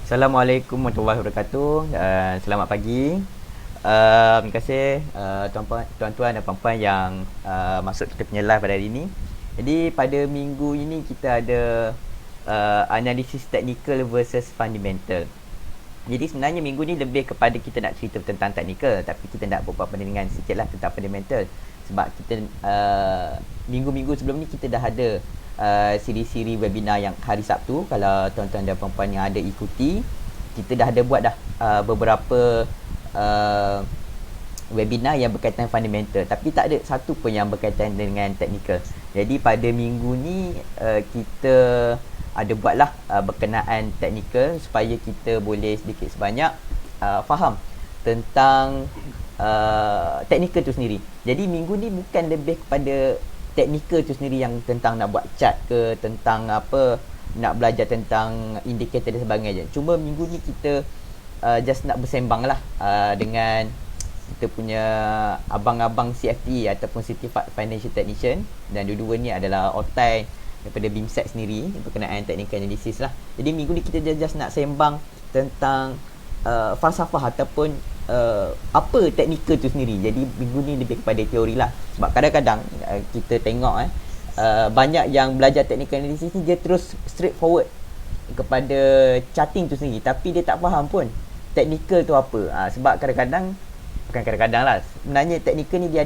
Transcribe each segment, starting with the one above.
Assalamualaikum warahmatullahi wabarakatuh. Selamat pagi. Terima kasih tuan-tuan dan puan-puan yang masuk kita punya live pada hari ini. Jadi pada minggu ini kita ada analisis technical versus fundamental. Jadi sebenarnya minggu ni lebih kepada kita nak cerita tentang technical, tapi kita nak buat pandangan sikit lah tentang fundamental. Sebab kita minggu-minggu sebelum ni kita dah ada siri-siri webinar yang hari Sabtu. Kalau tuan-tuan dan puan-puan yang ada ikuti, kita dah ada buat dah beberapa uh, webinar yang berkaitan fundamental, tapi tak ada satu pun yang berkaitan dengan technical. Jadi pada minggu ni kita ada buatlah berkenaan technical supaya kita boleh sedikit sebanyak faham tentang technical tu sendiri. Jadi minggu ni bukan lebih kepada technical tu sendiri yang tentang nak buat chart ke, tentang apa, nak belajar tentang indikator dan sebagainya. Cuma minggu ni kita just nak bersembang lah dengan kita punya abang-abang CFT ataupun Certified Financial Technician, dan dua-dua ni adalah otai daripada BIMSEC sendiri berkenaan technical analysis lah. Jadi minggu ni kita just nak sembang tentang falsafah ataupun apa technical tu sendiri. Jadi minggu ni lebih kepada teori lah. Sebab kadang-kadang kita tengok banyak yang belajar technical analysis ni dia terus straight forward kepada charting tu sendiri, tapi dia tak faham pun technical tu apa. Sebab kadang-kadang, bukan kadang-kadang lah, sebenarnya technical ni dia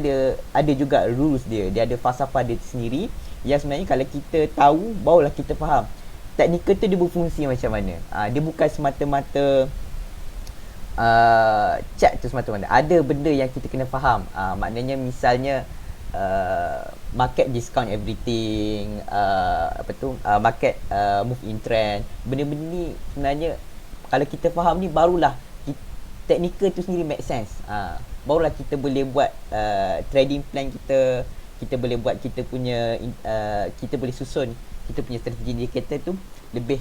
ada juga rules dia ada falsafah dia sendiri, yang sebenarnya kalau kita tahu barulah kita faham technical tu dia berfungsi macam mana. Dia bukan semata-mata chat tu semata-mata, ada benda yang kita kena faham. Maknanya misalnya market discount everything, market move in trend, benda-benda ni sebenarnya kalau kita faham ni barulah technical tu sendiri make sense. Barulah kita boleh buat trading plan kita, kita boleh buat kita punya kita boleh susun kita punya strategi indikator tu lebih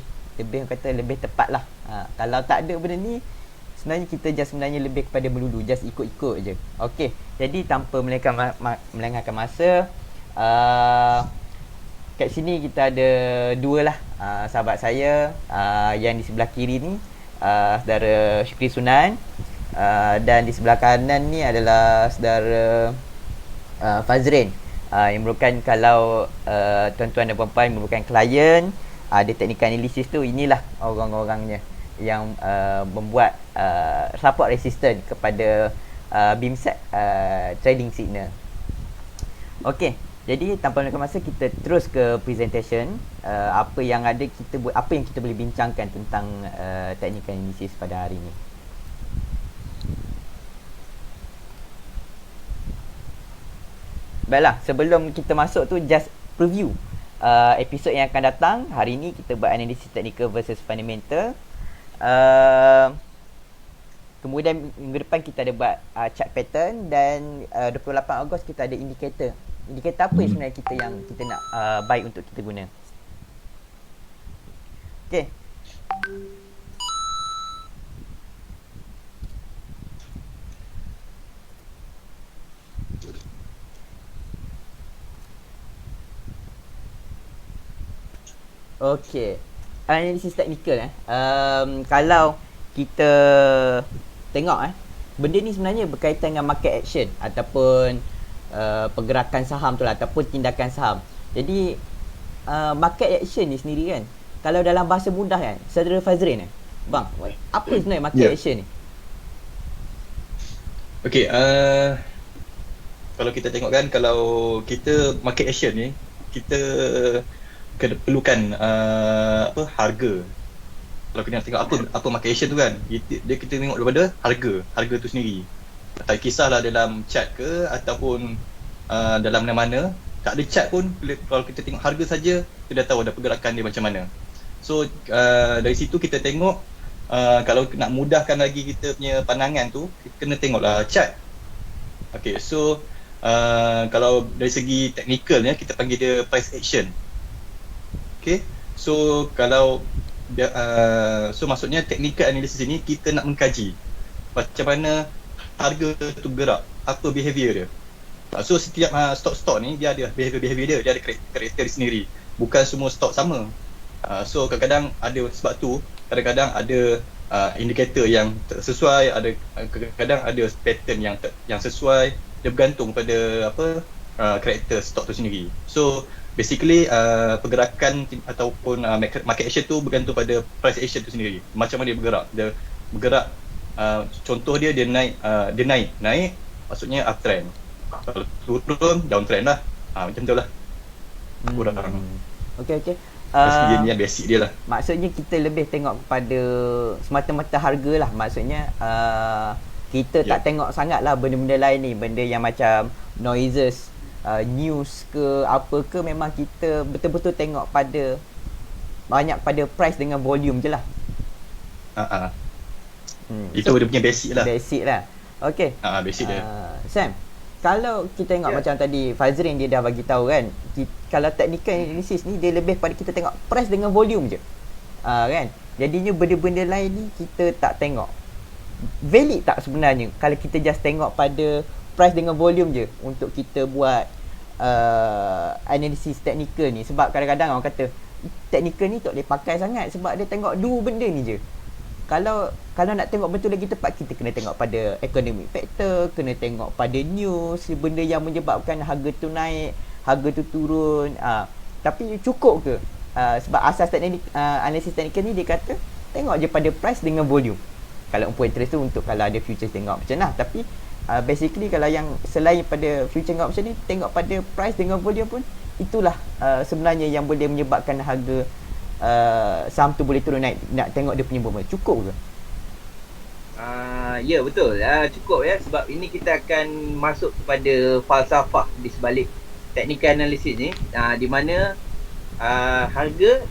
kata lebih tepat lah. Kalau tak ada benda ni, sebenarnya kita just sebenarnya lebih kepada melulu, just ikut-ikut je. Okey, jadi tanpa melengahkan masa, kat sini kita ada dua lah sahabat saya. Yang di sebelah kiri ni saudara Syukri Sunan, dan di sebelah kanan ni adalah saudara Fazrin, yang merupakan, kalau tuan-tuan dan puan-puan merupakan klien ada technical analysis tu, inilah orang-orangnya yang membuat support resistance kepada BIMSEC trading signal. Okey, jadi tanpa melengahkan masa kita terus ke presentation. Apa yang kita boleh bincangkan tentang technical analysis pada hari ini. Baiklah, sebelum kita masuk tu, just preview episod yang akan datang. Hari ini kita buat analisis technical versus fundamental. Kemudian minggu depan kita ada buat chart pattern, dan 28 Ogos kita ada indikator. Indikator apa sebenarnya yang kita nak baik untuk kita guna. Okey. Okey. Analisis technical kalau kita tengok benda ni sebenarnya berkaitan dengan market action ataupun pergerakan saham tu lah, ataupun tindakan saham. Jadi market action ni sendiri kan, kalau dalam bahasa mudah kan, saudara Fazrin bang, apa sebenarnya market action ni? Okey, kalau kita tengok kan, kalau kita market action ni, kita perlukan harga. Kalau kita nak tengok apa market action tu kan, kita tengok daripada harga tu sendiri. Tak kisahlah dalam chart ke ataupun dalam mana-mana, tak ada chart pun, kalau kita tengok harga saja, kita dah tahu dah pergerakan dia macam mana. So dari situ kita tengok, kalau nak mudahkan lagi kita punya pandangan tu, kita kena tengoklah chart. Okay, so kalau dari segi technical ni, kita panggil dia price action. Okay, so kalau so maksudnya technical analysis ni kita nak mengkaji macam mana harga tu bergerak, apa behavior dia. So setiap stock-stock ni dia ada behavior dia, dia ada karakter sendiri. Bukan semua stok sama. So kadang-kadang ada sebab tu, kadang-kadang ada indikator yang tak sesuai, ada kadang-kadang ada pattern yang sesuai. Dia bergantung pada karakter stock tu sendiri. So basically pergerakan ataupun market action tu bergantung pada price action tu sendiri. Macam mana dia bergerak, contoh dia naik maksudnya uptrend. Kalau turun downtrend lah. Macam tu lah. Kurang Okey. Dia basic dia lah. Maksudnya kita lebih tengok kepada semata-mata harga lah. Maksudnya kita tak tengok sangat lah benda-benda lain ni. Benda yang macam noises, news ke apa ke, memang kita betul-betul tengok pada banyak pada price dengan volume je lah. Itu dia punya basic lah. Basic lah. Okay. Basic dia. Sam, kalau kita tengok macam tadi Fazrin dia dah bagi tahu kan, kalau technical analysis ni dia lebih pada kita tengok price dengan volume je. Kan? Jadinya benda-benda lain ni kita tak tengok. Valid tak sebenarnya kalau kita just tengok pada price dengan volume je untuk kita buat analisis technical ni? Sebab kadang-kadang orang kata technical ni tak boleh pakai sangat sebab dia tengok dua benda ni je. Kalau nak tengok betul lagi tepat, kita kena tengok pada economic factor, kena tengok pada news, benda yang menyebabkan harga tu naik, harga tu turun. Tapi cukup ke? Sebab asas analisis teknikal ni dia kata tengok je pada price dengan volume. Kalau umpun interest tu untuk kalau ada futures tengok option lah. Tapi basically kalau yang selain pada future dengan option ni, tengok pada price dengan volume pun, itulah sebenarnya yang boleh menyebabkan harga saham tu boleh turun naik. Nak tengok dia punya movement. Cukup ke? Ya betul. Cukup ya, sebab ini kita akan masuk kepada falsafah di sebalik technical analysis ni, di mana harga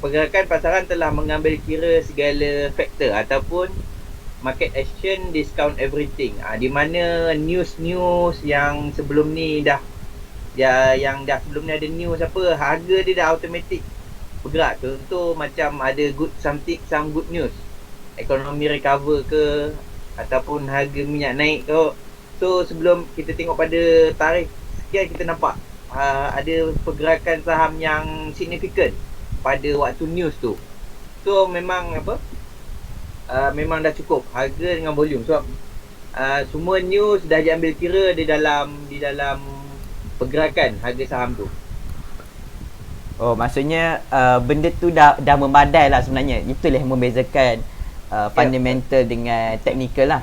pergerakan pasaran telah mengambil kira segala faktor ataupun market action discount everything. Di mana news yang sebelum ni sebelum ni ada news harga dia dah automatic bergerak. Contoh macam ada some good news, ekonomi recover ke, ataupun harga minyak naik ke. So sebelum kita tengok pada tarikh sekian, kita nampak ada pergerakan saham yang signifikan pada waktu news tu. So memang memang dah cukup harga dengan volume, sebab semua news dah diambil kira di dalam pergerakan harga saham tu. Oh, maksudnya benda tu dah memadai lah sebenarnya. Itulah yang membezakan fundamental dengan technical lah.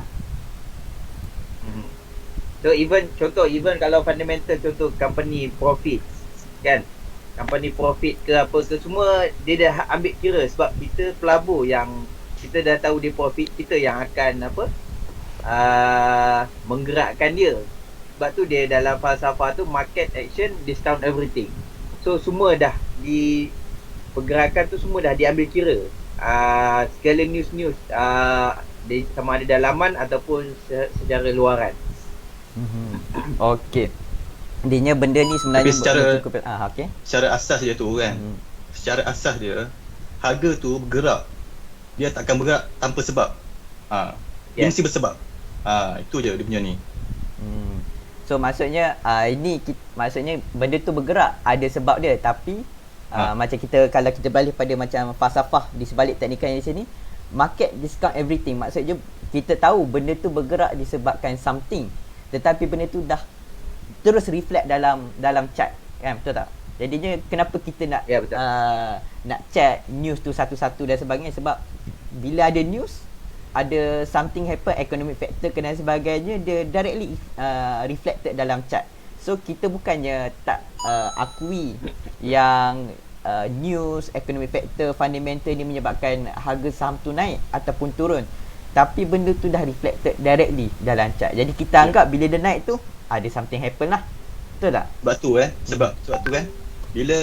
So even kalau fundamental, contoh company profit kan, company profit ke apa ke, semua dia dah ambil kira. Sebab kita pelabur yang kita dah tahu dia profit, kita yang akan menggerakkan dia. Sebab tu dia dalam falsafah tu market action discount everything. So semua dah di pergerakan tu semua dah diambil kira. Segala news sama ada dalaman ataupun secara luaran. Okey. Intinya benda ni sebenarnya cukup. Secara asas dia tu kan. Secara asas dia, harga tu bergerak. Dia takkan bergerak tanpa sebab. Dia mesti bersebab. Itu je dia punya ni. So maksudnya maksudnya benda tu bergerak ada sebab dia, tapi macam kalau kita balik pada macam falsafah di sebalik teknikal di sini, market discount everything. Maksudnya kita tahu benda tu bergerak disebabkan something, tetapi benda tu dah terus reflect dalam chart kan, betul tak? Jadinya kenapa kita nak nak check news tu satu-satu dan sebagainya, sebab bila ada news, ada something happen, economic factor dan sebagainya, dia directly reflected dalam chart. So kita bukannya tak akui yang news, economic factor, fundamental ni menyebabkan harga saham tu naik ataupun turun, tapi benda tu dah reflected directly dalam chart. Jadi kita anggap bila dia naik tu ada something happen lah. Betul tak? Sebab tu kan, bila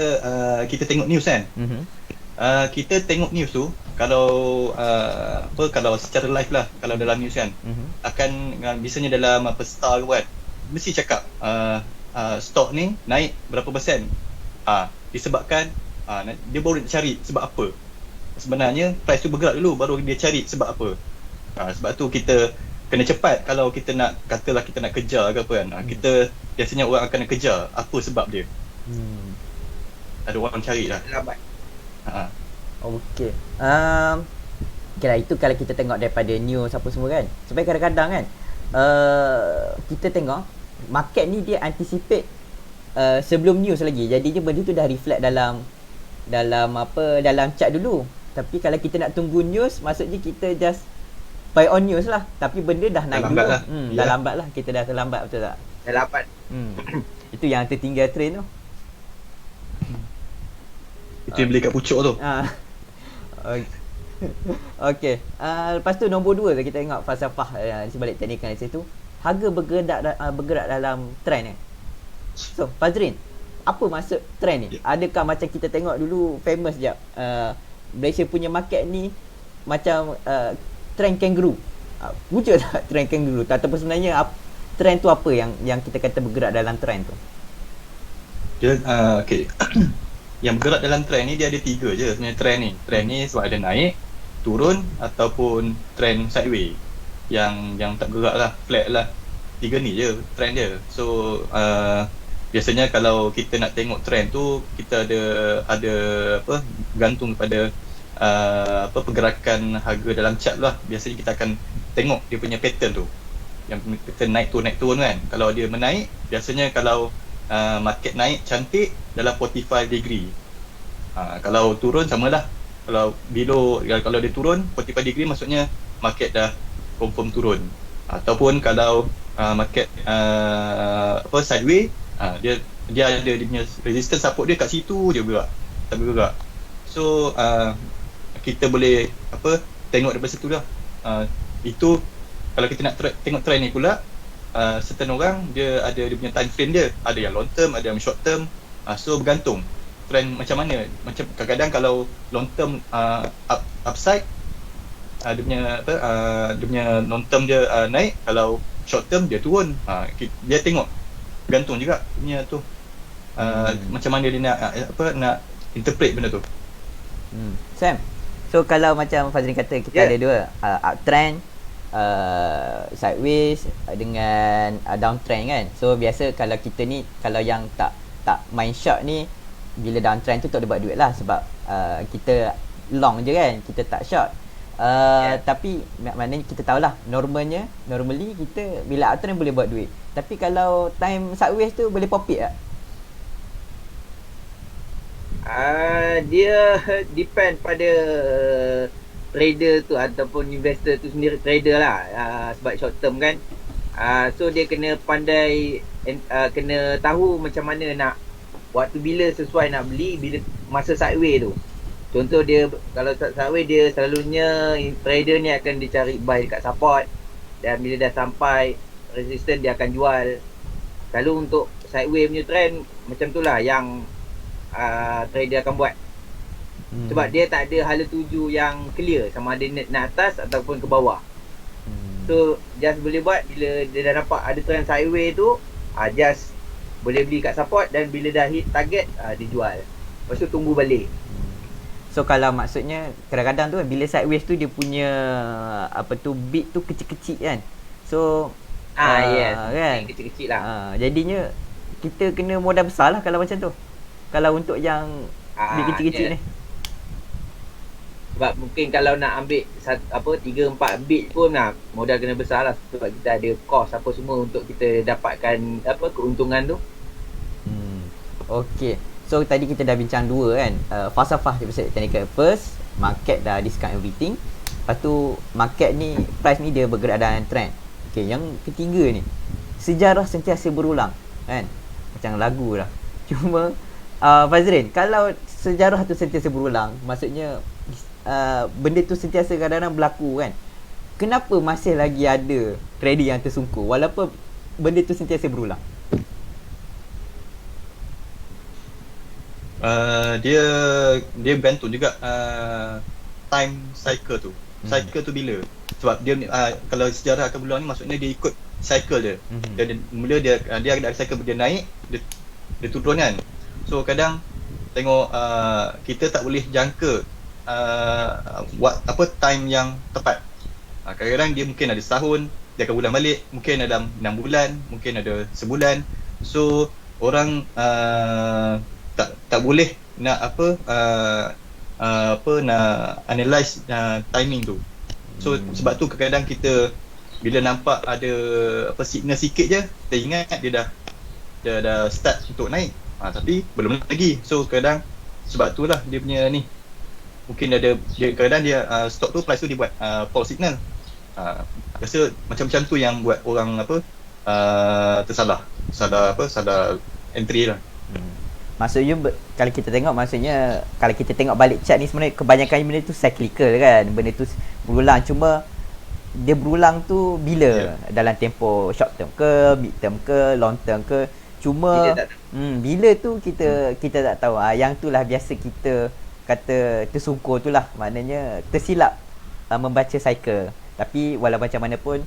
kita tengok news kan, kita tengok news tu, kalau kalau secara live lah, kalau dalam news kan, akan biasanya dalam star ke mesti cakap stok ni naik berapa persen, disebabkan dia baru nak cari sebab apa. Sebenarnya price tu bergerak dulu baru dia cari sebab apa. Sebab tu kita kena cepat kalau kita nak, katalah kita nak kejar ke apa kan, kita biasanya orang akan kejar apa sebab dia. Ada orang cari lah. Lambat. Okey. Okay lah, itu kalau kita tengok daripada news apa semua kan. Sebab kadang-kadang kan kita tengok market ni dia anticipate sebelum news lagi. Jadinya benda tu dah reflect dalam chart dulu. Tapi kalau kita nak tunggu news, maksudnya kita just buy on news lah. Tapi benda dah naik dulu. Lah. Dah lambat lah. Kita dah terlambat, betul tak? Dah lambat. Itu yang tertinggal train tu. Itu yang beli kat pucuk tu. Okey. Lepas tu nombor 2 kita tengok falsafah di sebalik technical analysis tu. Harga bergerak dalam trend ni. So, Fazrin, apa maksud trend ni? Adakah macam kita tengok dulu famous je Malaysia punya market ni macam trend kangaroo. Wujud tak trend kangaroo? Ataupun sebenarnya trend tu apa yang kita kata bergerak dalam trend tu? Dia okey. Yang bergerak dalam trend ni dia ada 3 je sebenarnya trend ni. Trend ni sebab ada naik, turun ataupun trend sideways. Yang tak bergerak lah, flat lah. 3 ni je trend dia. So biasanya kalau kita nak tengok trend tu, kita ada apa, gantung kepada pergerakan harga dalam chart lah. Biasanya kita akan tengok dia punya pattern tu. Yang pattern naik turun kan. Kalau dia menaik, biasanya kalau market naik cantik dalam 45 degree. Kalau turun samalah. Kalau dia turun 45 degree, maksudnya market dah confirm turun. Ataupun kalau market sideways, dia ada dia punya resistance support dia kat situ je bergerak. Tak bergerak. So kita boleh tengok daripada situ lah. Itu kalau kita nak tengok trend ni pula, certain orang dia ada dia punya time frame dia. Ada yang long term, ada yang short term. So bergantung trend macam mana. Macam kadang-kadang kalau long term upside, dia punya long term dia naik, kalau short term dia turun. Dia tengok gantung juga punya tu. Macam mana dia nak interpret benda tu. Sam. So kalau macam Fazrin kata kita ada dua, uptrend, sideways dengan downtrend kan. So biasa kalau kita ni, kalau yang tak main short ni, bila downtrend tu tak ada buat duit lah. Sebab kita long je kan, kita tak short. Tapi maknanya kita tahulah normally kita bila uptrend boleh buat duit. Tapi kalau time sideways tu boleh profit tak? Dia depend pada trader tu ataupun investor tu sendiri, trader lah. Sebab short term kan. So dia kena pandai, kena tahu macam mana nak, waktu bila sesuai nak beli, bila masa sideways tu. Contoh dia, kalau sideways dia selalunya trader ni akan dicari buy dekat support, dan bila dah sampai resistance dia akan jual. Kalau untuk sideways punya trend, macam tu lah yang trader akan buat. Sebab dia tak ada hala tuju yang clear, sama ada nak atas ataupun ke bawah. So just boleh buat bila dia dah nampak ada trend sideways tu, just boleh beli kat support, dan bila dah hit target, dia jual. Lepas tu tunggu balik. So kalau maksudnya kadang-kadang tu kan, bila sideways tu dia punya bid tu kecil-kecil kan. So yes, kan? Kecil-kecil lah. Jadinya kita kena modal besar lah kalau macam tu. Kalau untuk yang bid kecil-kecil ni. Sebab mungkin kalau nak ambil 3-4 bid pun modal kena besar lah. Sebab kita ada cost apa semua untuk kita dapatkan keuntungan tu. Okay. So tadi kita dah bincang dua kan, falsafah daripada technical. First, market dah discount everything. Lepas tu market ni, price ni dia bergerak dalam trend. Okay, yang ketiga ni, sejarah sentiasa berulang kan. Macam lagu lah. Cuma Fazrin, kalau sejarah tu sentiasa berulang, maksudnya benda tu sentiasa kadang-kadang berlaku kan. Kenapa masih lagi ada trader yang tersungkur walaupun benda tu sentiasa berulang? Dia bergantung juga time cycle tu. Cycle tu bila? Sebab dia kalau sejarah akan berulang ni, maksudnya dia ikut cycle dia. Dan mula dia ada cycle, dia naik, dia turun kan. So kadang tengok kita tak boleh jangka time yang tepat. Kadang-kadang dia mungkin ada setahun, dia akan ulang balik, mungkin ada 6 bulan, mungkin ada sebulan. So orang tak boleh nak nak analyse timing tu. So sebab tu kadang-kadang kita bila nampak ada signal sikit je, kita ingat dia dah start untuk naik, tapi belum lagi. So kadang sebab tu lah dia punya ni, mungkin dia kadang dia stock tu, price tu dia buat false signal. Rasa macam-macam tu yang buat orang tersalah entry lah. Maksudnya kalau kita tengok, maksudnya kalau kita tengok balik chart ni, sebenarnya kebanyakan benda tu cyclical kan, benda tu berulang. Cuma dia berulang tu bila dalam tempoh short term ke, mid term ke, long term ke. Cuma bila tu kita tak tahu. Yang tu lah biasa kita kata tersungkur tu lah, maknanya tersilap membaca cycle. Tapi walau macam mana pun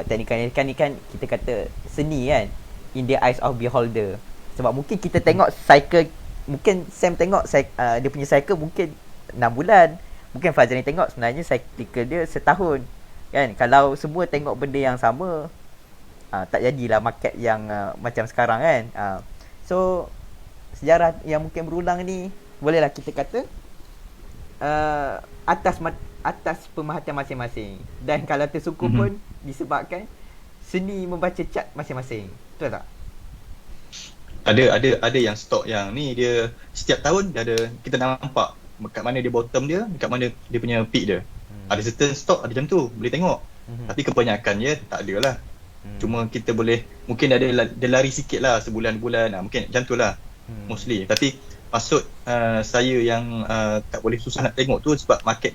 teknikal ni kan kita kata seni kan, in the eyes of beholder. Sebab mungkin kita tengok cycle, mungkin Sam tengok dia punya cycle mungkin 6 bulan, mungkin Fazrul tengok sebenarnya cycle dia setahun kan. Kalau semua tengok benda yang sama, tak jadilah market yang macam sekarang kan. So sejarah yang mungkin berulang ni bolehlah kita kata atas pemerhatian masing-masing. Dan kalau tersungkur pun disebabkan seni membaca chart masing-masing. Betul tak? Ada yang stok yang ni dia setiap tahun dia ada, kita nampak kat mana dia bottom dia, kat mana dia punya peak dia. Ada certain stok ada macam tu, boleh tengok. Tapi kebanyakannya tak ada lah. Cuma kita boleh, mungkin dia lari sikit lah sebulan-bulan, mungkin macam tu lah mostly. Tapi maksud saya yang tak boleh, susah nak tengok tu sebab market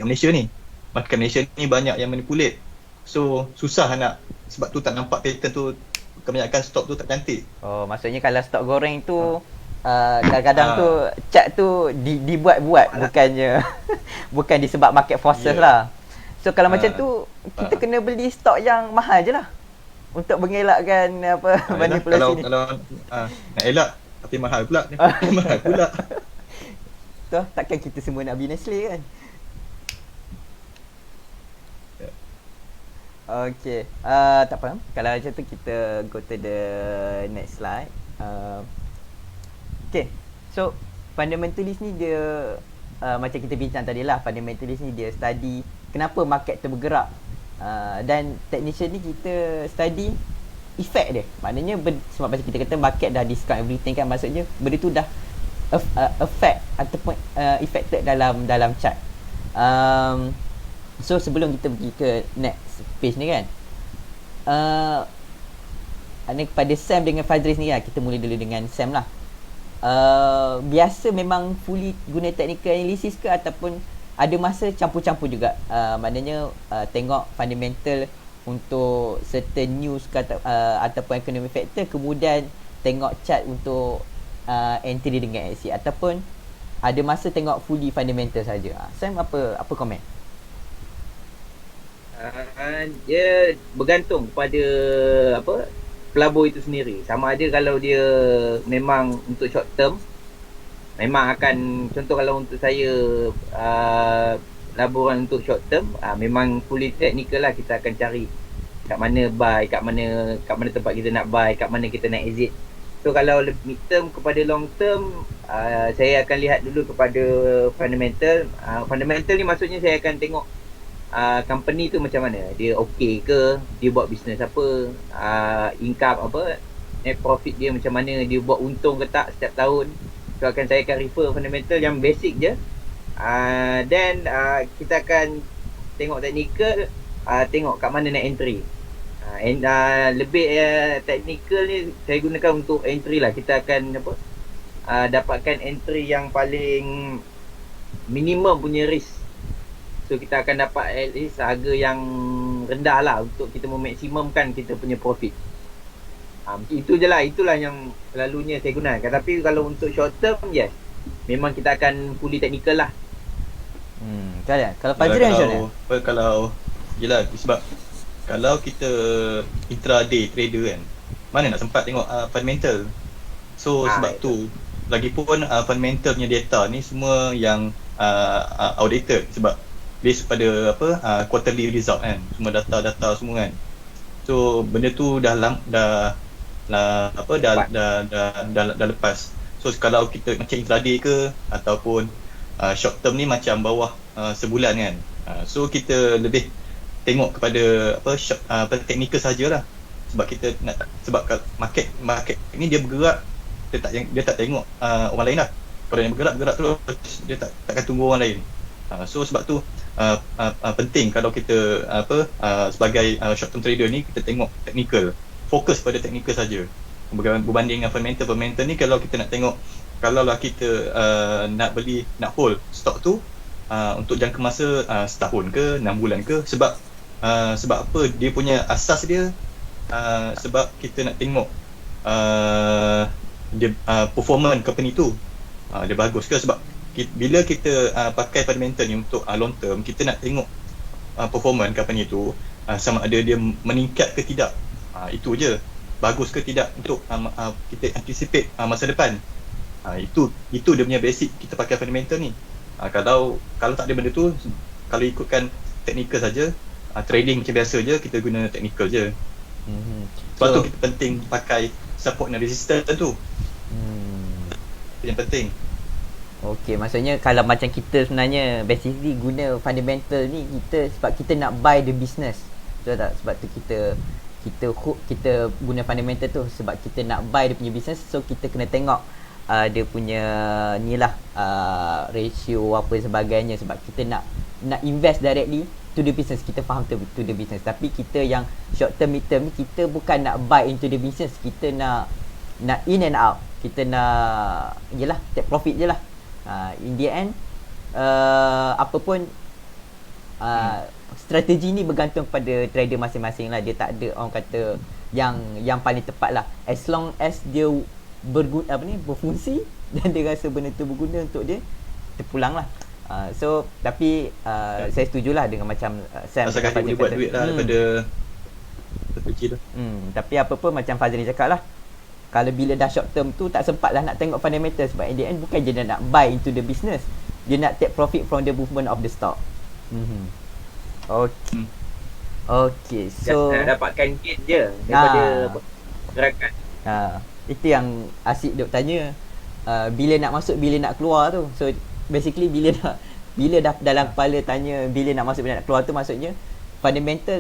Malaysia ni banyak yang manipulate. So susah nak, sebab tu tak nampak pattern tu. Kebanyakan stok tu tak cantik. Oh, maksudnya kalau stok goreng tu kadang-kadang tu chart tu dibuat-buat, bukan disebab market forces lah. So kalau macam tu kita kena beli stok yang mahal je lah untuk mengelakkan manipulasi ni. Kalau nak elak tapi mahal pula. Mahal pula. Tu takkan kita semua nak beli Nestle kan? Okay, tak apa. Kalau macam tu kita go to the next slide. Okay, so fundamentalist ni dia macam kita bincang tadi lah, fundamentalist ni dia study kenapa market tu bergerak, dan technician ni kita study effect dia. Maknanya sebab macam kita kata market dah discount everything kan, maksudnya benda tu dah affect ataupun affected dalam chart. So sebelum kita pergi ke next page ni kan, pada Sam dengan Fazrul ni lah, kita mula dulu dengan Sam lah. Biasa memang fully guna technical analysis ke, ataupun ada masa campur-campur juga, maknanya tengok fundamental untuk certain news ke, ataupun economic factor, kemudian tengok chart untuk entry dengan exit, ataupun ada masa tengok fully fundamental saja. Sam, apa komen? Dia bergantung pada pelabur itu sendiri. Sama ada kalau dia memang untuk short term, memang akan, contoh kalau untuk saya laburan untuk short term, memang fully technical lah. Kita akan cari kat mana buy, kat mana tempat kita nak buy, kat mana kita nak exit. So kalau mid term kepada long term, saya akan lihat dulu kepada fundamental. Fundamental ni maksudnya saya akan tengok company tu macam mana, dia okey ke, dia buat bisnes apa, income apa, net profit dia macam mana, dia buat untung ke tak setiap tahun. So saya akan refer fundamental yang basic je. Then kita akan tengok technical, tengok kat mana nak entry. Lebih technical ni saya gunakan untuk entry lah. Kita akan dapatkan entry yang paling minimum punya risk. So kita akan dapat at least harga yang rendah lah untuk kita memaksimumkan kita punya profit. Itu je lah, itulah yang selalunya saya gunakan. Tapi kalau untuk short term, yes, memang kita akan fully technical lah. Kalau Fazrul macam mana? Kalau yelah, sebab kalau kita intraday trader kan, mana nak sempat tengok fundamental. So sebab tu lagipun fundamental punya data ni semua yang outdated, sebab based pada quarterly result kan, semua data-data semua kan. So benda tu dah lepas. So kalau kita macam intraday ke, ataupun short term ni macam bawah sebulan kan. So kita lebih tengok kepada technical sajalah. Sebab kita nak, sebab market ni dia bergerak, dia tak tengok orang lain lah. Kalau yang bergerak terus, dia takkan tunggu orang lain. So sebab tu penting kalau kita sebagai short term trader ni, kita tengok technical, fokus pada technical saja. Berbanding dengan fundamental ni, kalau kita nak tengok, kalau lah kita nak hold stok tu untuk jangka masa setahun ke 6 bulan ke, sebab apa, dia punya asas dia, sebab kita nak tengok dia performance company tu, dia bagus ke. Sebab bila kita pakai fundamental ni untuk long term, kita nak tengok performance company tu sama ada dia meningkat ke tidak. Itu je, bagus ke tidak untuk kita anticipate masa depan. Itu dia punya basic kita pakai fundamental ni. Kalau tak ada benda tu, kalau ikutkan technical saja, trading macam biasa je, kita guna technical je. Sebab tu kita penting pakai support dan resistance tu. Yang penting. Okey, maksudnya kalau macam kita sebenarnya basically guna fundamental ni, kita sebab kita nak buy the business. Betul tak? Sebab tu kita guna fundamental tu sebab kita nak buy dia punya business. So kita kena tengok dia punya ni lah, ratio apa sebagainya, sebab kita nak invest directly to the business. Kita faham to the business. Tapi kita yang short term, mid term ni, kita bukan nak buy into the business, kita nak in and out. Kita nak yelah take profit je lah. In the end apa pun strategi ni bergantung pada trader masing-masing lah. Dia tak ada orang kata yang paling tepat lah, as long as dia berfungsi dan dia rasa benda tu berguna untuk dia, terpulang lah. So tapi saya setujulah dengan macam Sam, asalkan dia boleh buat duit lah daripada kecil tu. Tapi apa pun macam Fazrin cakap lah, kalau bila dah short term tu tak sempat lah nak tengok fundamental, sebab in the end bukan je dia nak buy into the business, dia nak take profit from the movement of the stock. Okay, so just nak dapatkan gain je daripada gerakan. Itu yang asyik duk tanya, bila nak masuk, bila nak keluar tu. So basically bila dah dalam kepala tanya bila nak masuk, bila nak keluar tu, maksudnya fundamental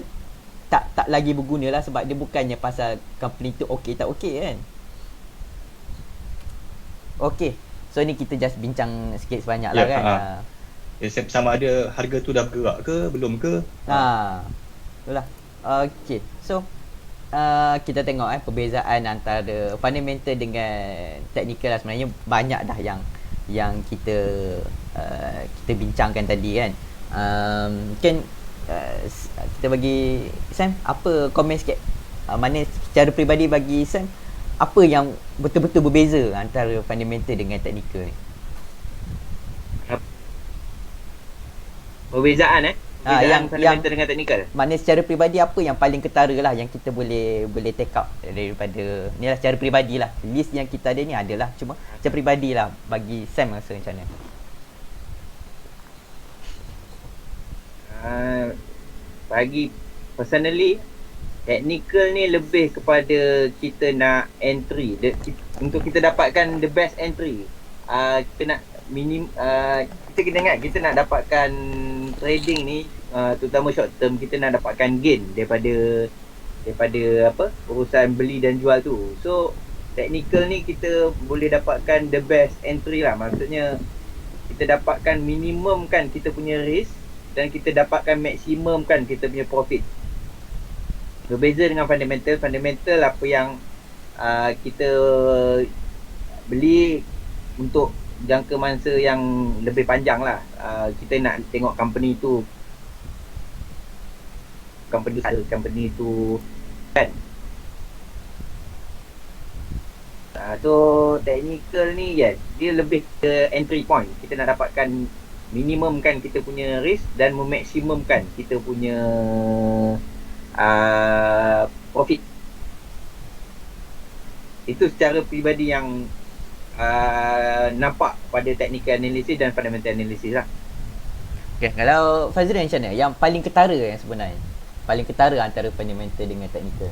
tak lagi berguna lah, sebab dia bukannya pasal company tu okey tak okey kan. Okay, so ni kita just bincang sikit sebanyak lah kan. Sama ada harga tu dah bergerak ke belum ke. Itulah. Okay, so kita tengok perbezaan antara fundamental dengan technical lah. Sebenarnya banyak dah yang kita bincangkan tadi kan. Mungkin kita bagi Sam, apa komen sikit, mana secara peribadi bagi Sam, apa yang betul-betul berbeza antara fundamental dengan technical ni? Perbezaan yang fundamental dengan technical. Maknanya secara peribadi apa yang paling ketara lah yang kita boleh take up daripada ni lah, secara peribadi lah. List yang kita ada ni adalah cuma secara peribadi lah. Bagi Sam rasa macam mana? Bagi personally, technical ni lebih kepada kita nak entry. Untuk kita dapatkan the best entry, kita nak kita kena ingat, kita nak dapatkan trading ni, terutama short term, kita nak dapatkan gain daripada urusan beli dan jual tu. So technical ni kita boleh dapatkan the best entry lah. Maksudnya kita dapatkan minimum kan kita punya risk, dan kita dapatkan maksimum kan kita punya profit. Berbeza dengan fundamental. Fundamental apa yang kita beli untuk jangka masa yang lebih panjang lah. Kita nak tengok company tu kan. So technical ni dia lebih ke entry point. Kita nak dapatkan minimum kan kita punya risk dan memaksimumkan kita punya profit. Itu secara peribadi yang nampak pada technical analysis dan fundamental analysis lah. Okay, kalau Fazrin macam mana? Yang paling ketara yang sebenarnya, paling ketara antara fundamental dengan technical?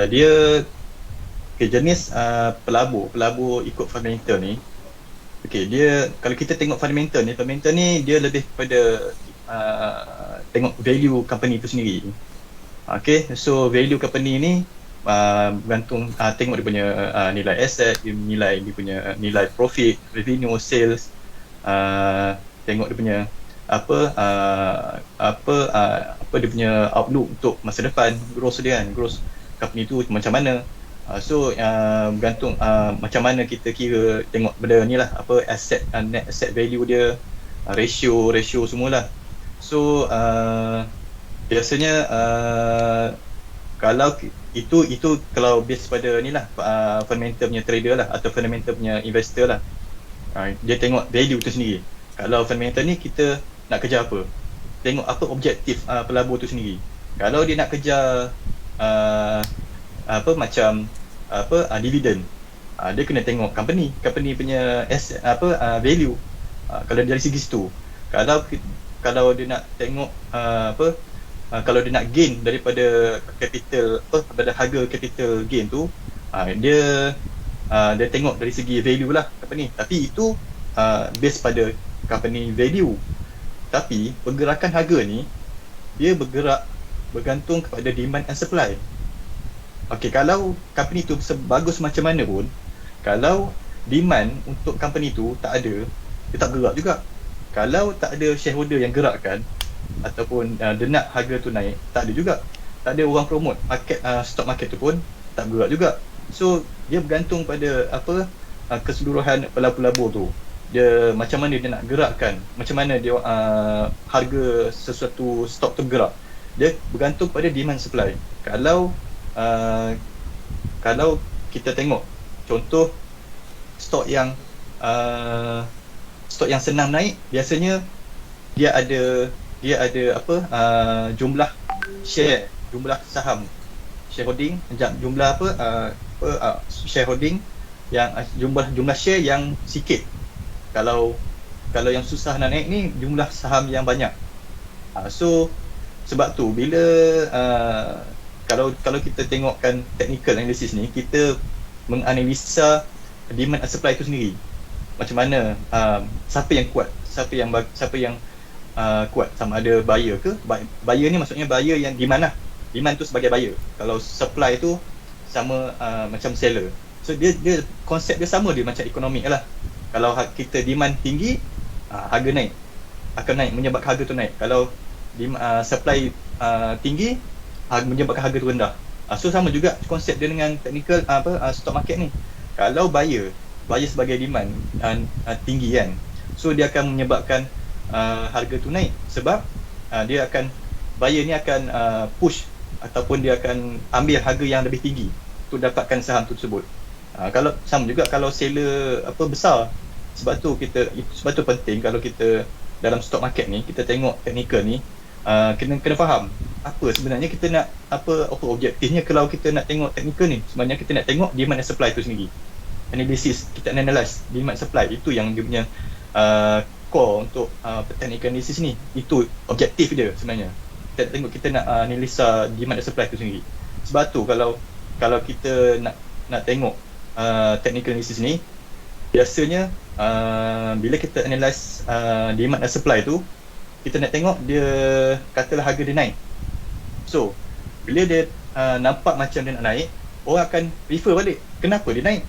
Dia Okay, jenis pelabur ikut fundamental ni. Okay, dia kalau kita tengok fundamental ni dia lebih kepada tengok value company itu sendiri. Okay, so value company ni bergantung tengok dia punya nilai aset, dia punya nilai profit, revenue, sales, tengok dia punya apa dia punya outlook untuk masa depan, growth dia kan, growth company tu macam mana. So bergantung macam mana kita kira, tengok benda ni lah, apa asset, net asset value dia, ratio semualah. So biasanya kalau itu kalau base pada ni lah, fundamental punya trader lah atau fundamental punya investor lah. Dia tengok value tu sendiri. Kalau fundamental ni kita nak kejar apa, tengok apa objektif pelabur tu sendiri. Kalau dia nak kejar dividend, dia kena tengok company punya asset, value. Kalau dari segi situ. Kalau dia nak tengok kalau dia nak gain daripada capital, daripada harga capital gain tu, dia tengok dari segi value lah company. Tapi itu base pada company value. Tapi pergerakan harga ni dia bergantung kepada demand and supply. Okey, kalau company tu sebagus macam mana pun, kalau demand untuk company tu tak ada, dia tak bergerak juga. Kalau tak ada shareholder yang gerakkan ataupun dia nak harga tu naik, tak ada juga. Tak ada orang promote stock market tu pun tak bergerak juga. So dia bergantung pada keseluruhan pelabur tu. Dia macam mana dia nak gerakkan, macam mana dia harga sesuatu stok tu bergerak. Dia bergantung pada demand supply. Kalau kita tengok contoh stok yang senang naik, biasanya dia ada jumlah share, jumlah saham, shareholding, jumlah shareholding yang jumlah share yang sikit. Kalau yang susah nak naik ni, jumlah saham yang banyak. So sebab tu bila kalau kita tengokkan technical analysis ni, kita menganalisa demand and supply tu sendiri. Macam mana siapa yang kuat, siapa yang kuat, sama ada buyer ke. Buyer ni maksudnya buyer yang demand lah. Demand tu sebagai buyer. Kalau supply tu sama macam seller. So dia konsep dia sama, dia macam ekonomik lah. Kalau kita demand tinggi, harga naik, akan naik, menyebabkan harga tu naik. Kalau supply tinggi, menyebabkan harga tu rendah. So sama juga konsep dia dengan technical stock market ni. Kalau buyer sebagai demand tinggi kan, so dia akan menyebabkan harga tu naik. Sebab buyer ni akan push ataupun dia akan ambil harga yang lebih tinggi untuk dapatkan saham tu tersebut. Kalau sama juga kalau seller besar. Sebab tu penting kalau kita dalam stock market ni, kita tengok technical ni, kena faham apa sebenarnya kita nak, apa objektifnya. Kalau kita nak tengok technical ni, sebenarnya kita nak tengok demand and supply tu sendiri. Analisis, kita analyse demand supply, itu yang dia punya core untuk technical analysis ni. Itu objektif dia sebenarnya. Kita nak analisa demand dan supply tu sendiri. Sebab tu kalau kita nak tengok technical analysis ni, biasanya bila kita analyse demand dan supply tu, kita nak tengok dia, katalah harga dia naik. So bila dia nampak macam dia nak naik, orang akan refer balik kenapa dia naik.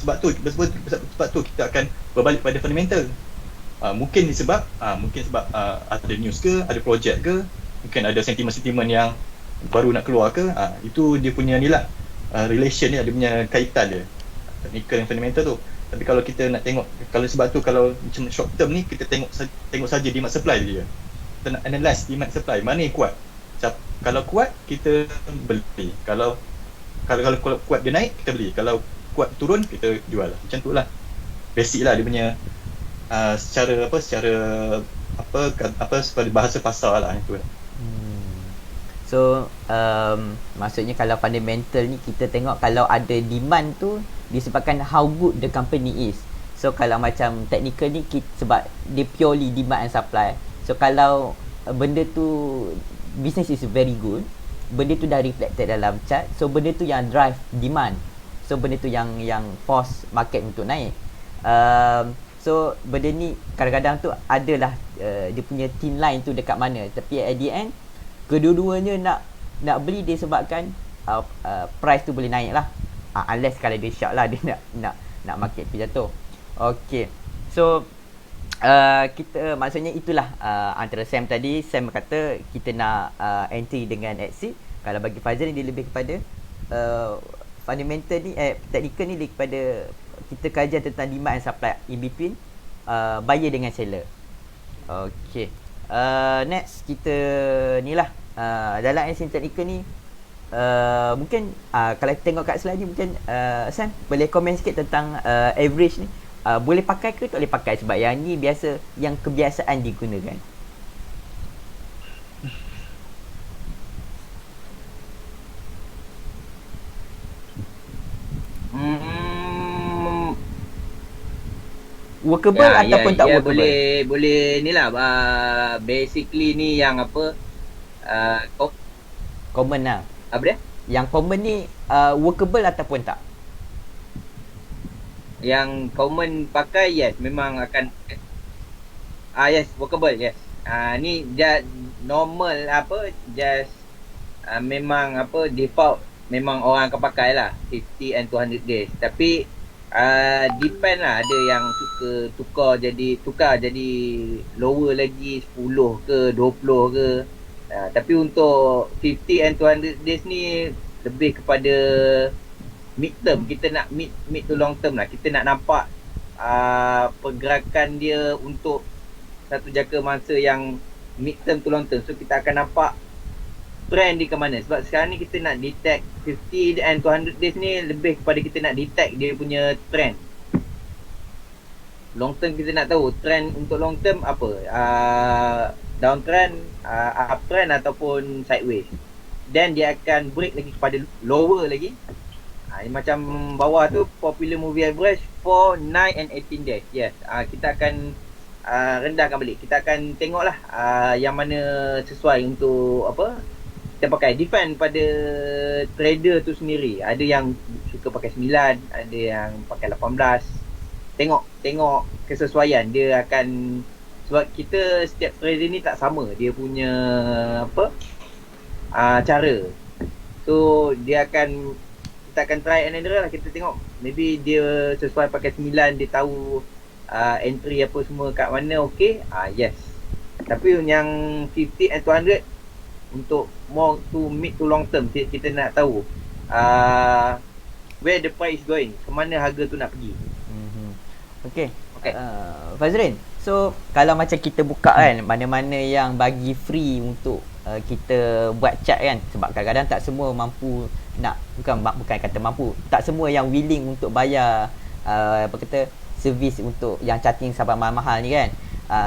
Sebab tu kita akan berbalik pada fundamental. Mungkin sebab ada news ke, ada projek ke, mungkin ada sentimen-sentimen yang baru nak keluar ke. Itu dia punya ni lah, relation ni, dia punya kaitan dia, technical dan fundamental tu. Tapi kalau kita nak tengok, kalau macam short term ni, kita tengok saja demand supply dia. Kita nak analyse demand supply, mana yang kuat. Kalau kuat, kita beli. Kalau kuat dia naik, kita beli. Kalau kuat turun, kita jual. Macam tu lah basic lah dia punya secara seperti bahasa pasar lah, itu lah. So maksudnya kalau fundamental ni, kita tengok kalau ada demand tu disebabkan how good the company is. So kalau macam technical ni, sebab dia purely demand and supply. So kalau benda tu business is very good, benda tu dah reflected dalam chart. So benda tu yang drive demand. So benda tu yang force market untuk naik. So benda ni kadang-kadang tu adalah dia punya thin line tu dekat mana. Tapi at the end kedua-duanya nak beli disebabkan price tu boleh naik lah. Unless kalau dia sharp lah, dia nak market tu jatuh. Okay. So kita maksudnya itulah antara Sam tadi. Sam kata kita nak entry dengan exit. Kalau bagi Fazal ni dia lebih kepada fundamental ni technical ni daripada kita kajian tentang demand and supply in between buyer dengan seller. Okay. Next kita ni lah dalam analysis technical ni mungkin kalau tengok kat slide ni mungkin Sam boleh komen sikit tentang average ni. Boleh pakai ke tak boleh pakai sebab yang ni biasa yang kebiasaan digunakan. Workable ataupun tak workable? Boleh ni lah basically ni yang apa common lah. Apa dia? Yang common ni workable ataupun tak? Yang common pakai yes memang akan yes workable yes. Ni just normal apa just memang apa default memang orang akan pakai lah 50 and 200 days. Tapi depend lah, ada yang suka tukar jadi lower lagi 10 ke 20 ke. Tapi untuk 50 and 200 days ni lebih kepada mid term. Kita nak mid to long term lah. Kita nak nampak pergerakan dia untuk satu jangka masa yang mid term to long term. So kita akan nampak trend dia ke mana. Sebab sekarang ni kita nak detect 50 and 200 days ni lebih kepada kita nak detect dia punya trend. Long term kita nak tahu trend untuk long term apa, downtrend, uptrend ataupun sideways. Then dia akan break lagi kepada lower lagi. Ini macam bawah tu popular movie average 4, 9 and 18 days. Yes. Kita akan rendahkan balik. Kita akan tengoklah yang mana sesuai untuk apa kita pakai. Depend pada trader tu sendiri. Ada yang suka pakai 9, ada yang pakai 18. Tengok kesesuaian. Dia akan, sebab kita setiap trader ni tak sama dia punya apa cara. So dia akan, kita akan try and error lah. Kita tengok maybe dia sesuai pakai 9, dia tahu entry apa semua kat mana, okay, yes. Tapi yang 50 and 200 untuk more to mid to long term, kita nak tahu where the price is going, ke mana harga tu nak pergi. Okay. Fazrin, so kalau macam kita buka kan, mana-mana yang bagi free untuk kita buat chart kan, sebab kadang-kadang tak semua mampu nak, bukan kata mampu, tak semua yang willing untuk bayar apa kata servis untuk yang charting sahabat mahal-mahal ni kan.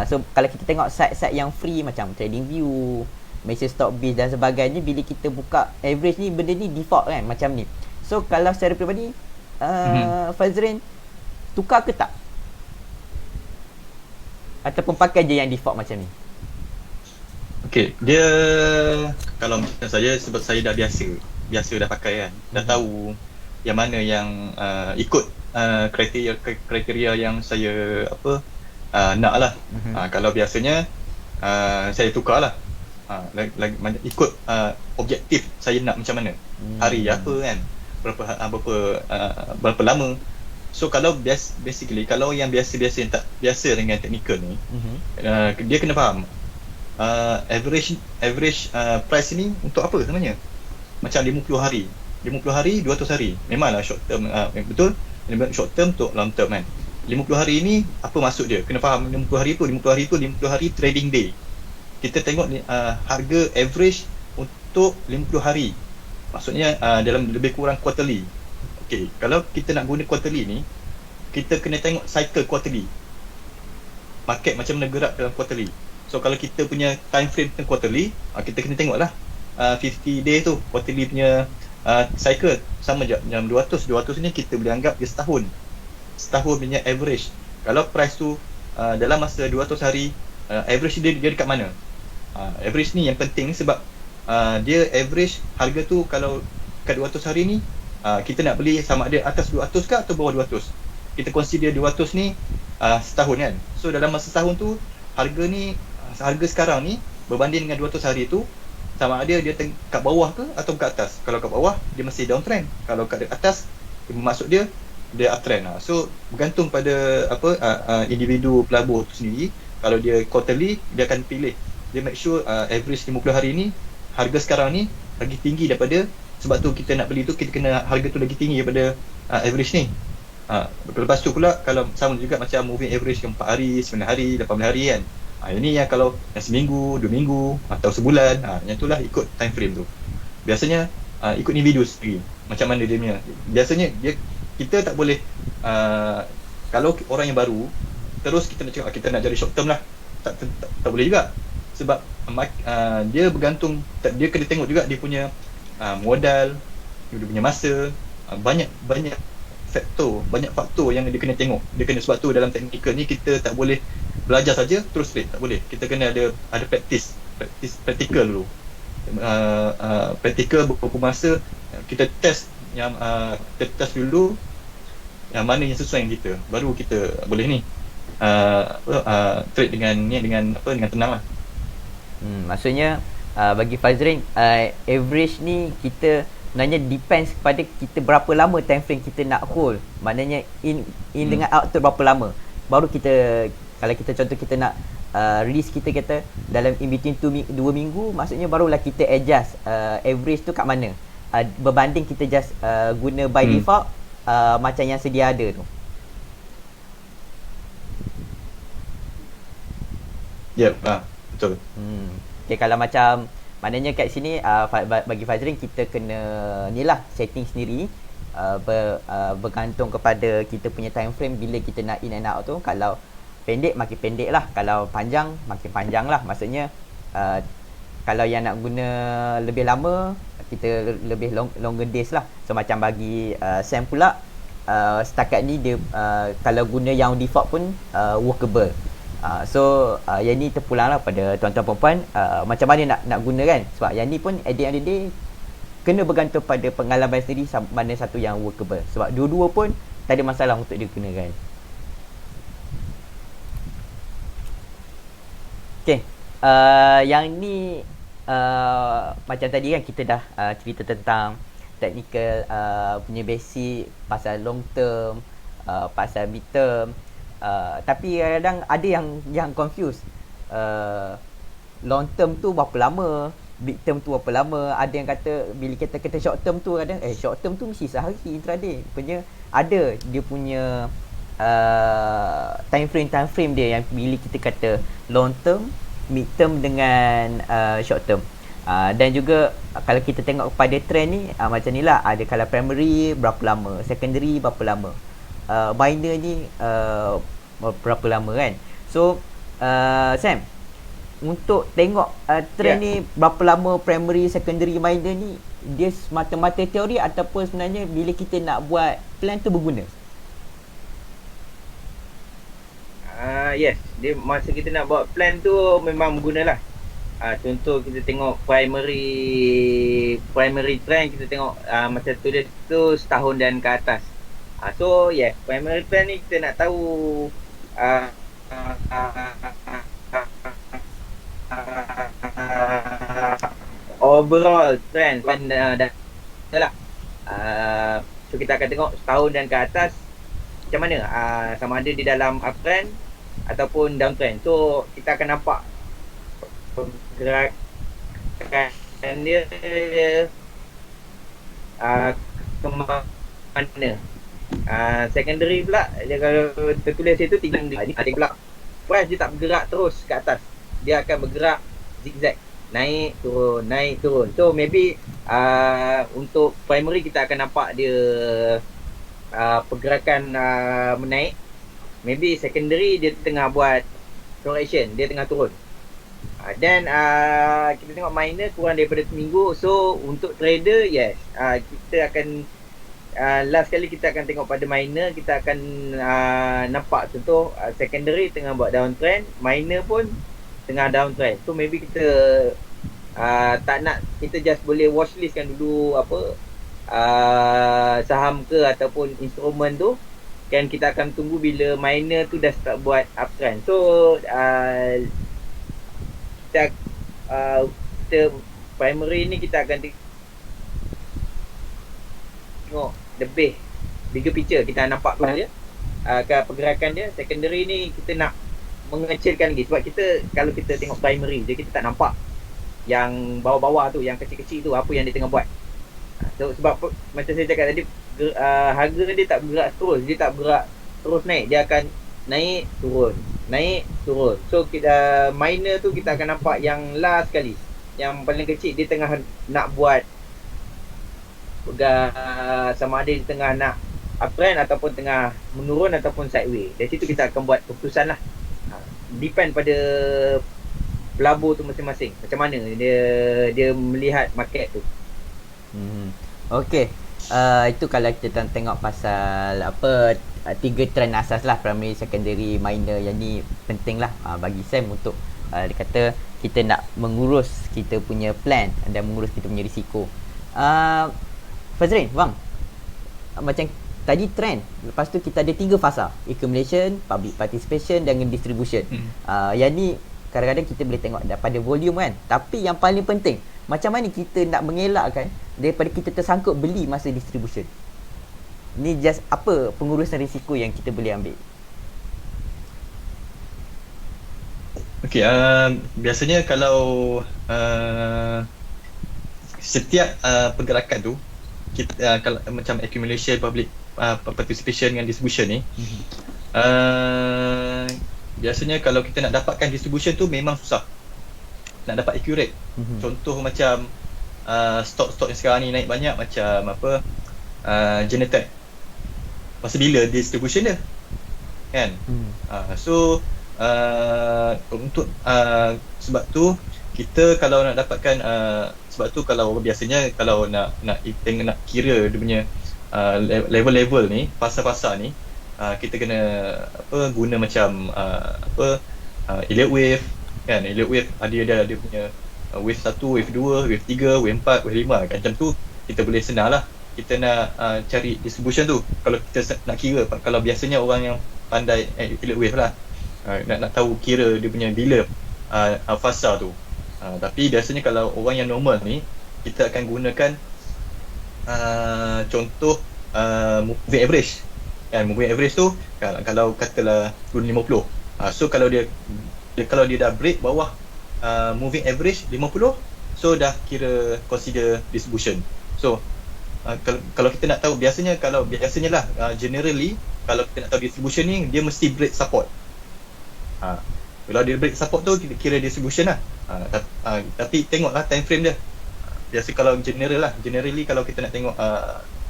So kalau kita tengok site-site yang free macam TradingView, Malaysia Stockbiz dan sebagainya, bila kita buka average ni, benda ni default kan macam ni. So kalau secara peribadi Fazrin tukar ke tak? Ataupun pakai je yang default macam ni? Okay, dia kalau macam saya, sebab saya dah biasa dah pakai kan, dah tahu yang mana yang ikut kriteria yang saya apa nak lah. Kalau biasanya saya tukar lah, ikut objektif saya nak macam mana, hari apa kan, berapa lama. So kalau basically kalau yang biasa yang tak biasa dengan technical ni, dia kena faham average price ni untuk apa sebenarnya. Macam 50 hari 200 hari memanglah short term, betul, short term untuk long term kan. 50 hari ni apa maksud dia, kena faham. 50 hari tu 50 hari trading day. Kita tengok harga average untuk 50 hari, maksudnya dalam lebih kurang quarterly. Okay, kalau kita nak guna quarterly ni, kita kena tengok cycle quarterly, market macam mana gerak dalam quarterly. So kalau kita punya time frame quarterly, kita kena tengok lah 50 days tu quarterly punya cycle sama je jam 200 ni kita boleh anggap dia setahun punya average. Kalau price tu dalam masa 200 hari, average dia dekat mana? Average ni yang penting sebab dia average harga tu kalau kat 200 hari ni, kita nak beli sama ada atas 200 ke atau bawah 200. Kita consider 200 ni setahun kan. So dalam masa setahun tu, harga sekarang ni berbanding dengan 200 hari tu, sama ada dia kat bawah ke atau kat atas. Kalau kat bawah, dia masih downtrend. Kalau kat atas, maksud dia uptrend. So bergantung pada individu pelabur tu sendiri. Kalau dia quarterly, dia akan pilih, dia make sure average 50 hari ni, harga sekarang ni lagi tinggi daripada, sebab tu kita nak beli tu, kita kena harga tu lagi tinggi daripada average ni. Lepas tu pula, kalau sama juga macam moving average ke 4 hari, 9 hari, 18 hari kan. Ini yang kalau yang seminggu, 2 minggu atau sebulan, yang itulah ikut time frame tu. Biasanya ikut individu sendiri, macam mana dia punya. Biasanya kita tak boleh, kalau orang yang baru terus kita nak cakap kita nak jadi short term lah, tak boleh juga. Sebab dia bergantung, dia kena tengok juga dia punya modal, dia punya masa, banyak faktor yang dia kena tengok. Dia kena, sebab tu dalam technical ni kita tak boleh belajar saja terus straight, tak boleh. Kita kena ada practical dulu. Practical beberapa masa kita test dulu yang mana yang sesuai dengan kita, baru kita boleh ni trade dengan tenang lah. Maksudnya bagi Fazrin, average ni kita sebenarnya depends kepada kita berapa lama time frame kita nak hold. Maknanya in dengan out tu berapa lama. Baru kita, kalau kita contoh kita nak risk kita kata dalam in between 2 minggu, maksudnya barulah kita adjust average tu kat mana. Berbanding kita just guna by default macam yang sedia ada tu. Yep, betul. Okay, kalau macam maknanya kat sini bagi Fazrin kita kena ni lah setting sendiri, bergantung kepada kita punya time frame bila kita nak in and out tu. Kalau pendek makin pendek lah, kalau panjang makin panjang lah. Maksudnya kalau yang nak guna lebih lama, kita lebih longer days lah. So macam bagi Sam pula, setakat ni dia kalau guna yang default pun workable. So yang ni terpulang lah pada tuan-tuan perempuan, macam mana nak guna kan. Sebab yang ni pun at the end of the day kena bergantung pada pengalaman sendiri mana satu yang workable. Sebab dua-dua pun tak ada masalah untuk digunakan. Okay, yang ni macam tadi kan kita dah cerita tentang technical punya basic, pasal long term, pasal mid term. Tapi kadang-kadang ada yang confuse, long term tu berapa lama, big term tu berapa lama. Ada yang kata bila kita kata short term tu, kadang short term tu mesti sehari intraday. Rupanya ada dia punya time frame dia, yang bila kita kata long term, mid term dengan short term. Dan juga kalau kita tengok kepada trend ni, macam ni lah, ada kalau primary berapa lama, secondary berapa lama, minor ni berapa lama kan. So Sam, untuk tengok trend ni berapa lama primary, secondary, minor ni, dia semata-mata teori ataupun sebenarnya bila kita nak buat plan tu berguna? Yes, dia masa kita nak buat plan tu memang bergunalah. Contoh kita tengok primary trend, kita tengok macam tulis tu setahun dan ke atas. So yes, primary trend ni kita nak tahu overall trend dah lah. So kita akan tengok setahun dan ke atas macam mana, sama ada di dalam uptrend ataupun downtrend. So kita akan nampak pergerakan dia ke mana. Secondary pula, dia kalau tertulis situ tinggal ada pula price dia tak bergerak terus ke atas, dia akan bergerak zigzag, naik turun. So maybe untuk primary kita akan nampak dia pergerakan menaik. Maybe secondary dia tengah buat correction, dia tengah turun. Dan kita tengok minor kurang daripada seminggu. So untuk trader, yes, kita akan last kali kita akan tengok pada minor, kita akan nampak contoh secondary tengah buat downtrend, minor pun tengah downtrend. So maybe kita tak nak kita just boleh watchlist kan dulu apa saham ke ataupun instrumen tu, kan kita akan tunggu bila miner tu dah start buat uptrend. So kita primary ni kita akan tengok the bigger picture, kita nampak dia pergerakan dia. Secondary ni kita nak mengecilkan lagi, sebab kita kalau kita tengok primary je kita tak nampak yang bawah-bawah tu, yang kecil-kecil tu apa yang dia tengah buat. So, sebab macam saya cakap tadi, harga dia tak bergerak terus, dia tak bergerak terus naik, dia akan naik turun. So kita miner tu kita akan nampak yang last sekali, yang paling kecil, dia tengah nak buat sama ada dia tengah nak uptrend ataupun tengah menurun ataupun sideways. Dari situ kita akan buat keputusan lah. Depend pada pelabur tu masing-masing, macam mana dia melihat market tu. Okay, itu kalau kita tengok pasal apa, 3 trend asas lah, primary, secondary, minor. Yang ni penting lah bagi Sam untuk dia kata kita nak mengurus kita punya plan dan mengurus kita punya risiko. Fazrin, bang, macam tadi trend, lepas tu kita ada 3 fasa: accumulation, public participation dan distribution. Yang ni kadang-kadang kita boleh tengok daripada volume kan, tapi yang paling penting, macam mana kita nak mengelakkan daripada kita tersangkut beli masa distribution. Ni just apa pengurusan risiko yang kita boleh ambil. Okay, biasanya kalau setiap pergerakan tu kita, kalau macam accumulation, public participation dengan distribution ni, biasanya kalau kita nak dapatkan distribution tu memang susah nak dapat accurate. Contoh macam stok-stok yang sekarang ni naik banyak, macam apa, Genetec, pasal bila distribution dia kan. So untuk sebab tu kita kalau nak dapatkan sebab tu kalau biasanya kalau nak kira dia punya level-level ni, fasa-fasa ni, kita kena guna macam elliott wave kan. Elliott wave ada punya wave 1, wave 2, wave 3, wave 4, wave 5 kan. Macam tu kita boleh senang lah kita nak cari distribution tu. Kalau kita nak kira, kalau biasanya orang yang pandai elliott wave lah, nak tahu kira dia punya bila fasa tu. Tapi biasanya kalau orang yang normal ni, kita akan gunakan contoh moving average kan. Moving average tu kalau katalah 250, so kalau dia dah break bawah moving average 50, so dah kira consider distribution. So kalau kita nak tahu, biasanya lah generally kalau kita nak tahu distribution ni, dia mesti break support. Kalau dia break support tu kita kira distribution lah. Tapi tengoklah time frame dia. Biasa kalau generally kalau kita nak tengok,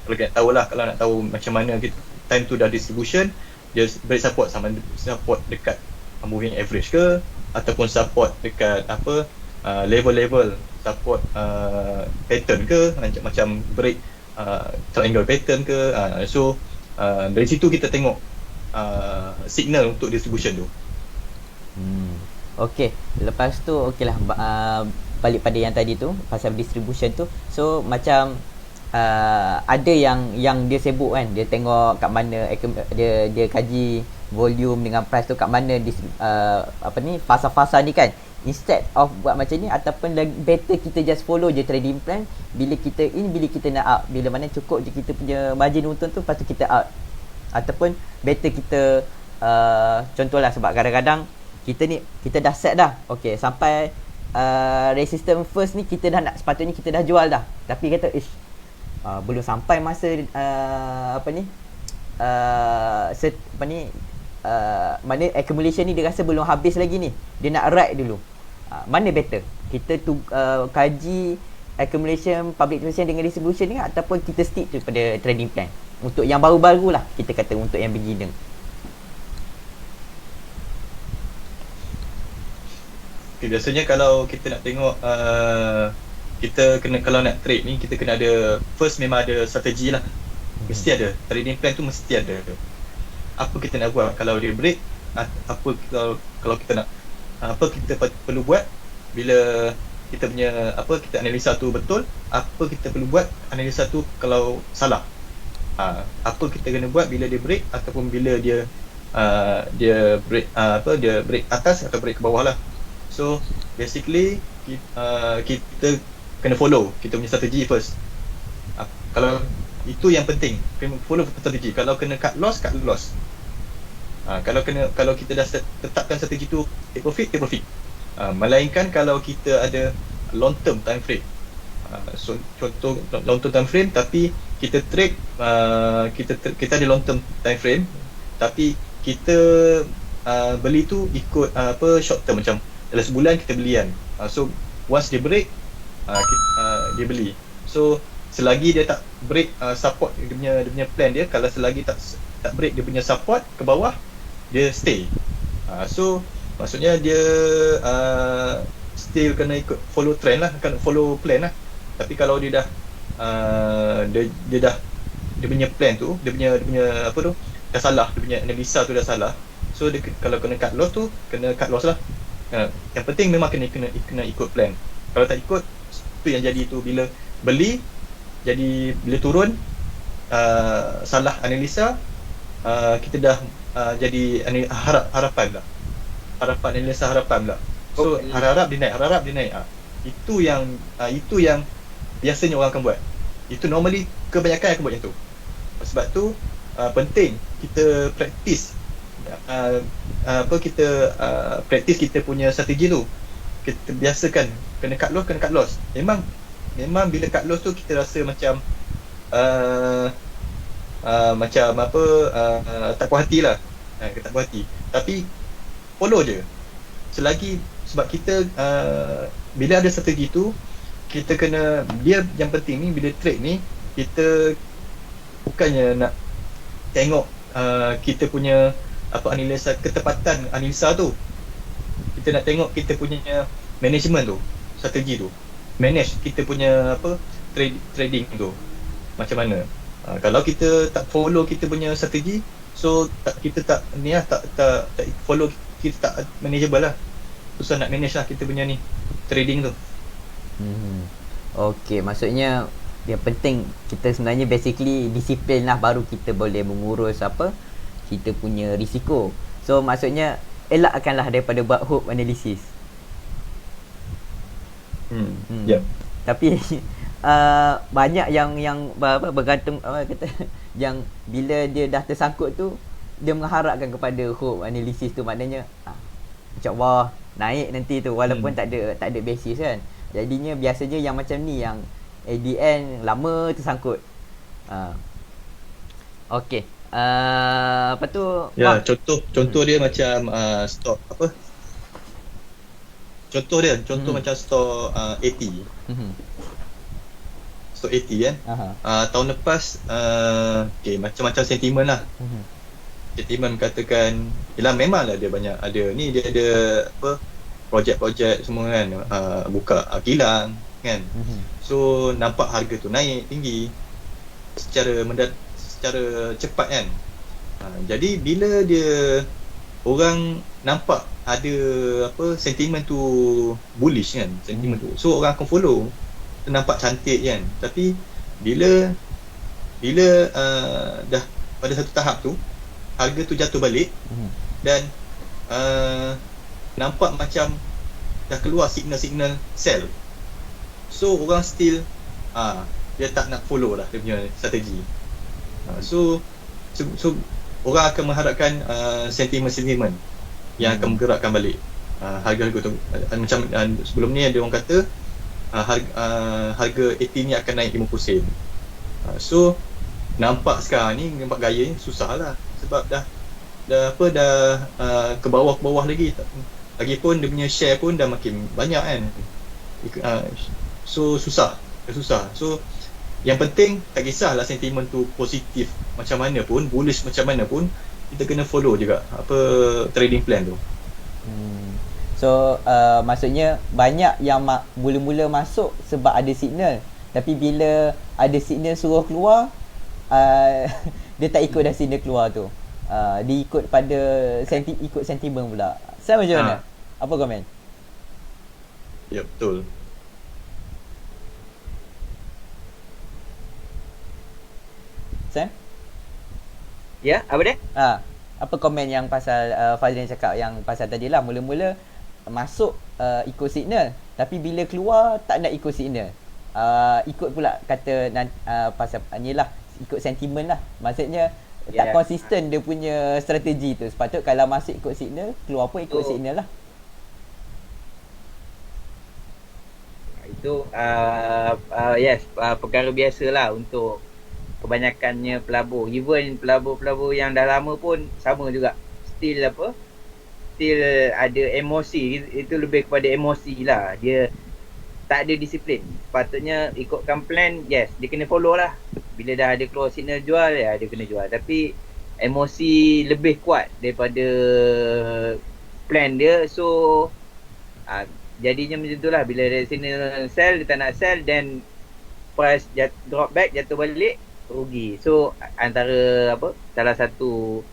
kalau kita nak tahu lah, kalau nak tahu macam mana time tu dah distribution, dia break support, sama support dekat moving average ke, ataupun support dekat apa, level-level support pattern ke, macam break triangle pattern ke. So dari situ kita tengok signal untuk distribution tu. Okay, lepas tu okey lah, balik pada yang tadi tu pasal distribution tu. So macam ada yang dia sibuk kan, dia tengok kat mana dia kaji volume dengan price tu kat mana fasa-fasa ni kan. Instead of buat macam ni, ataupun better kita just follow je trading plan. Bila kita nak out, bila mana cukup je kita punya margin untung tu, lepas tu kita out. Ataupun better kita contohlah, sebab kadang-kadang kita dah set dah, okay, sampai resistance first ni kita dah nak, sepatutnya kita dah jual dah, tapi kata belum sampai masa mana accumulation ni dia rasa belum habis lagi ni, dia nak ride dulu. Mana better kita kaji accumulation, public participation dengan distribution ni, ataupun kita stick tu pada trading plan untuk yang baru-baru lah, kita kata untuk yang beginner. Okay, biasanya kalau kita nak tengok kita kena, kalau nak trade ni kita kena ada, first memang ada strategi lah. Mesti ada trading plan tu, mesti ada apa kita nak buat kalau dia break, apa kalau kita nak, apa kita perlu buat bila kita punya kita analisa tu betul, apa kita perlu buat analisa tu kalau salah. Apa kita kena buat bila dia break ataupun bila dia dia break dia break atas atau break ke bawah lah. So basically kita kena follow kita punya strategi first. Kalau itu yang penting, kena follow strategi. Kalau kena cut loss, cut loss. Kalau kita dah tetapkan strategi tu take profit. Melainkan kalau kita ada long term time frame. So contoh long term time frame tapi kita trade kita ada long term time frame tapi kita beli tu ikut short term, macam dalam sebulan kita beli kan. So once dia break dia beli. So selagi dia tak break support dia punya plan dia, kalau selagi tak break dia punya support ke bawah, dia stay. So maksudnya dia still kena ikut follow trend lah, kena follow plan lah. Tapi kalau dia dah dia punya plan tu, dia punya dah salah, dia punya analisa tu dah salah. So dia, kalau kena cut loss tu kena cut loss lah. Yang penting memang kena ikut plan. Kalau tak ikut, tu yang jadi tu, bila beli jadi bila turun salah analisa, kita dah jadi harapan analisa harapan pula. So harap dia naik. Itu yang biasanya orang akan buat. Itu normally kebanyakan akan buat macam tu. Sebab tu penting kita praktis praktis kita punya strategi tu. Kita biasakan kena cut loss. Memang bila cut loss tu kita rasa macam tak puas hati lah. Tak puas hati. Tapi follow je. Selagi sebab kita bila ada strategi tu, kita kena, dia yang penting ni bila trade ni, kita bukannya nak tengok kita punya analisa, ketepatan analisa tu. Kita nak tengok kita punya management tu, strategi tu. Manage kita punya trading tu macam mana. Kalau kita tak follow kita punya strategi, so kita tak follow, kita tak manageable lah. Susah nak manage lah kita punya ni trading tu. Okey, maksudnya yang penting kita sebenarnya basically disiplin lah, baru kita boleh mengurus kita punya risiko. So maksudnya elakkanlah daripada buat hope analysis. Yep. Tapi banyak yang bergantung yang bila dia dah tersangkut tu, dia mengharapkan kepada hope analysis tu, maknanya insya-Allah naik nanti tu walaupun tak ada basis kan. Jadinya biasanya yang macam ni yang at the end lama tersangkut. Okey. Apa tu? Ya, contoh dia macam stok Contoh macam stok AT. Stok AT kan. Tahun lepas macam-macam sentimen lah. Sentimen katakan, yelah memanglah dia banyak ada ni, dia ada projek-projek semua kan, buka kilang kan. So nampak harga tu naik tinggi secara cepat kan. Jadi bila dia orang nampak ada sentimen tu bullish kan, sentimen tu, so orang akan follow. Nampak cantik kan. Tapi bila dah pada satu tahap tu harga tu jatuh balik dan nampak macam dah keluar signal sell, so orang still dia tak nak follow lah dia punya strategi. So orang akan mengharapkan sentimen yang akan menggerakkan balik harga-harga tu. Macam sebelum ni ada orang kata harga AT ni akan naik 50 sen. So nampak sekarang ni, nampak gaya ni susah lah, sebab dah ke bawah lagi. Lagipun dia punya share pun dah makin banyak kan. So susah. So yang penting tak kisahlah sentimen tu positif macam mana pun, bullish macam mana pun, kita kena follow juga trading plan tu. So maksudnya banyak yang mula-mula masuk sebab ada signal, tapi bila ada signal suruh keluar, dia tak ikut dah signal keluar tu. Dia ikut pada ikut sentimen pula. Saya macam mana? Apa komen? Ya, betul. Sam? Ya, apa dia? Apa komen yang pasal Fazrin cakap yang pasal tadi lah, mula-mula masuk ikut signal, tapi bila keluar tak nak ikut signal. Ikut pula kata pasal ni lah, ikut sentimen lah. Maksudnya tak konsisten dia punya strategi tu. Sepatut kalau masuk ikut signal, keluar pun ikut signal lah. Itu yes, perkara biasalah untuk kebanyakannya pelabur. Even pelabur-pelabur yang dah lama pun sama juga. Still ada emosi. Itu lebih kepada emosi lah. Dia tak ada disiplin. Sepatutnya ikutkan plan, yes, dia kena follow lah. Bila dah ada keluar signal jual, ya dia kena jual. Tapi emosi lebih kuat daripada plan dia. So jadinya macam tu lah. Bila dari signal sell, dia tak nak sell, then price drop back, jatuh balik, rugi. So antara salah satu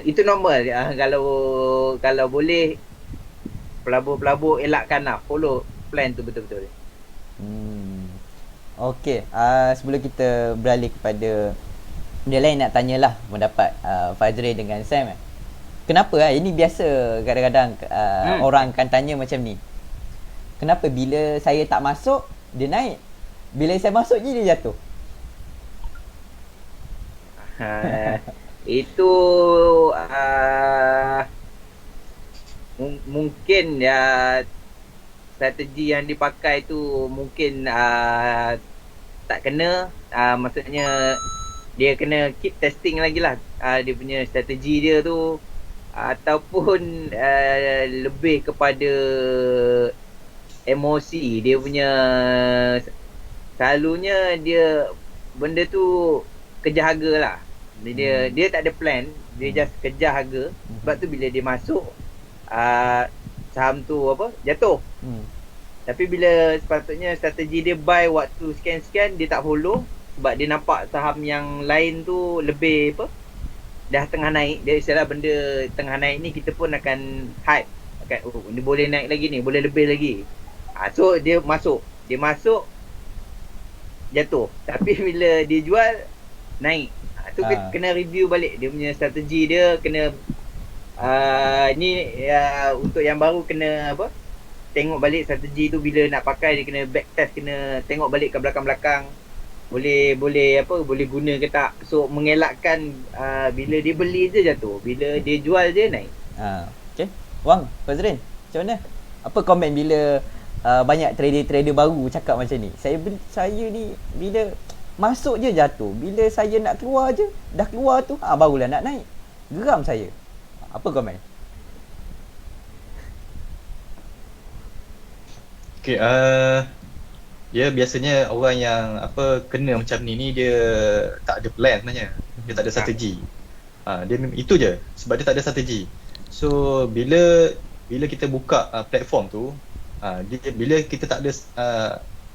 itu normal. Kalau boleh pelabur-pelabur elakkan lah, follow plan tu betul-betul. Okey, sebelum kita beralih kepada benda lain, nak tanyalah pendapat Fazrin dengan Sam. Kenapa ini biasa kadang-kadang orang akan tanya macam ni. Kenapa bila saya tak masuk dia naik, bila saya masuk je dia jatuh? Itu mungkin ya, strategi yang dipakai tu mungkin tak kena. Maksudnya dia kena keep testing lagi lah dia punya strategi dia tu, ataupun lebih kepada emosi dia punya. Selalunya dia benda tu kejar harga lah. Dia tak ada plan, dia just kejar harga. Sebab tu bila dia masuk saham tu jatuh. Tapi bila sepatutnya strategi dia buy waktu sekian-sekian, dia tak follow. Sebab dia nampak saham yang lain tu lebih dah tengah naik. Dia istilah benda tengah naik ni, kita pun akan hype, akan ni boleh naik lagi ni, boleh lebih lagi. So dia masuk jatuh. Tapi bila dia jual, naik. Tu kena review balik dia punya strategi dia. Kena untuk yang baru kena tengok balik strategi tu. Bila nak pakai, dia kena back test, kena tengok balik ke belakang-belakang, boleh guna ke tak. So mengelakkan bila dia beli je jatuh, bila dia jual je naik. Okay, Wang, Fazrin, macam mana? Apa komen bila banyak trader-trader baru cakap macam ni? Saya ni bila masuk je jatuh, bila saya nak keluar je, dah keluar tu barulah nak naik. Geram saya. Apa komen? Okay, ya biasanya orang yang kena macam ni dia tak ada plan sebenarnya. Dia tak ada strategi. Dia itu je, sebab dia tak ada strategi. So bila kita buka platform tu, bila kita tak ada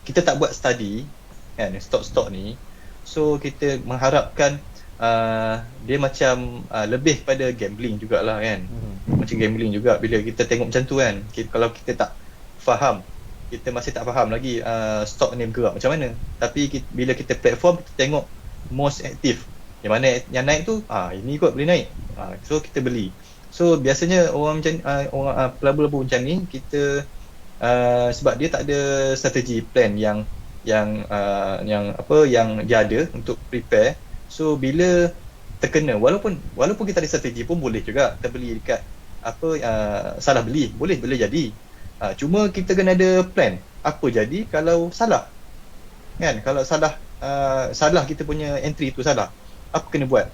kita tak buat study kan stok-stok ni, so kita mengharapkan dia macam lebih pada gambling jugalah kan. Macam gambling juga bila kita tengok macam tu kan. Kalau kita tak faham, kita masih tak faham lagi stok ni bergerak macam mana. Tapi bila kita platform, kita tengok most active, yang mana yang naik tu ini kot boleh naik, so kita beli. So biasanya orang macam pelabur-pelabur macam ni, kita sebab dia tak ada strategi plan yang dia ada untuk prepare. So bila terkena, walaupun kita ada strategi pun boleh juga kita beli dekat salah beli, boleh jadi. Cuma kita kena ada plan. Apa jadi kalau salah? Kan, kalau salah kita punya entry tu salah, apa kena buat?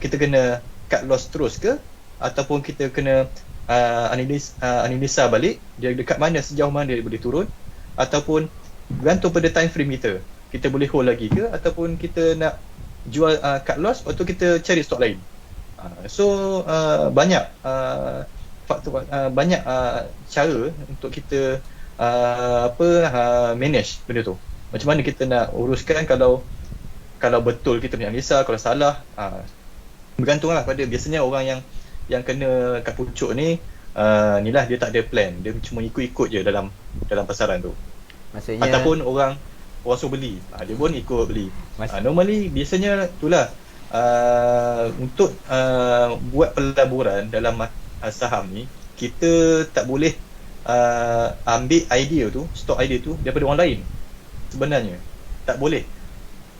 Kita kena cut loss terus ke, ataupun kita kena analisa balik dia dekat mana, sejauh mana dia boleh turun, ataupun bergantung pada time frame kita boleh hold lagi ke, ataupun kita nak jual cut loss, lepas tu kita cari stok lain. So banyak faktor, banyak cara untuk kita manage benda tu. Macam mana kita nak uruskan kalau betul kita punya analisa, kalau salah, bergantunglah pada biasanya orang yang kena kat pucuk ni, inilah dia tak ada plan, dia cuma ikut-ikut je dalam pasaran tu. Maksudnya ataupun orang orang suruh beli. Dia pun ikut beli. Mas- Normally biasanya itulah untuk buat pelaburan dalam saham ni, kita tak boleh ambil idea tu, stock idea tu daripada orang lain. Sebenarnya tak boleh.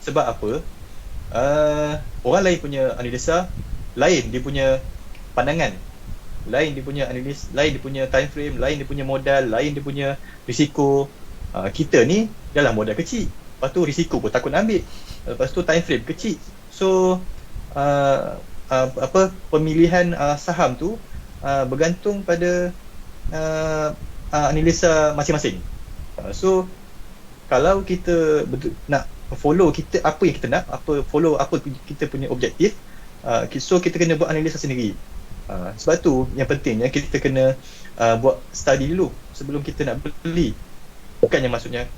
Sebab apa? Orang lain punya analisa lain, dia punya pandangan lain, dia punya analis lain, dia punya time frame lain, dia punya modal lain, dia punya risiko. Kita ni dalam modal kecil, lepas tu risiko pun takut nak ambil, lepas tu time frame kecil. So pemilihan saham tu bergantung pada analisa masing-masing. So kalau kita nak follow kita apa yang kita nak, follow apa kita punya objektif, so kita kena buat analisa sendiri. Sebab tu yang pentingnya kita kena buat study dulu sebelum kita nak beli. Bukannya maksudnya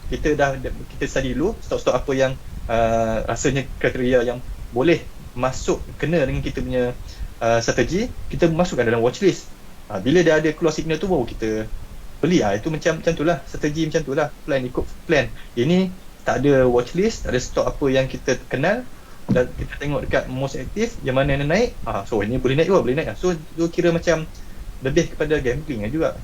kita study dulu stok-stok apa yang rasanya kriteria yang boleh masuk kena dengan kita punya strategi, kita masukkan dalam watchlist. Bila dah ada close signal tu baru kita beli. Itu macam tu lah, strategi macam tu lah, plan ikut plan. Ini tak ada watchlist, tak ada stok apa yang kita kenal, dan kita tengok dekat most aktif yang mana yang naik, so ini boleh naik juga, boleh naik. So kira macam lebih kepada gambling juga.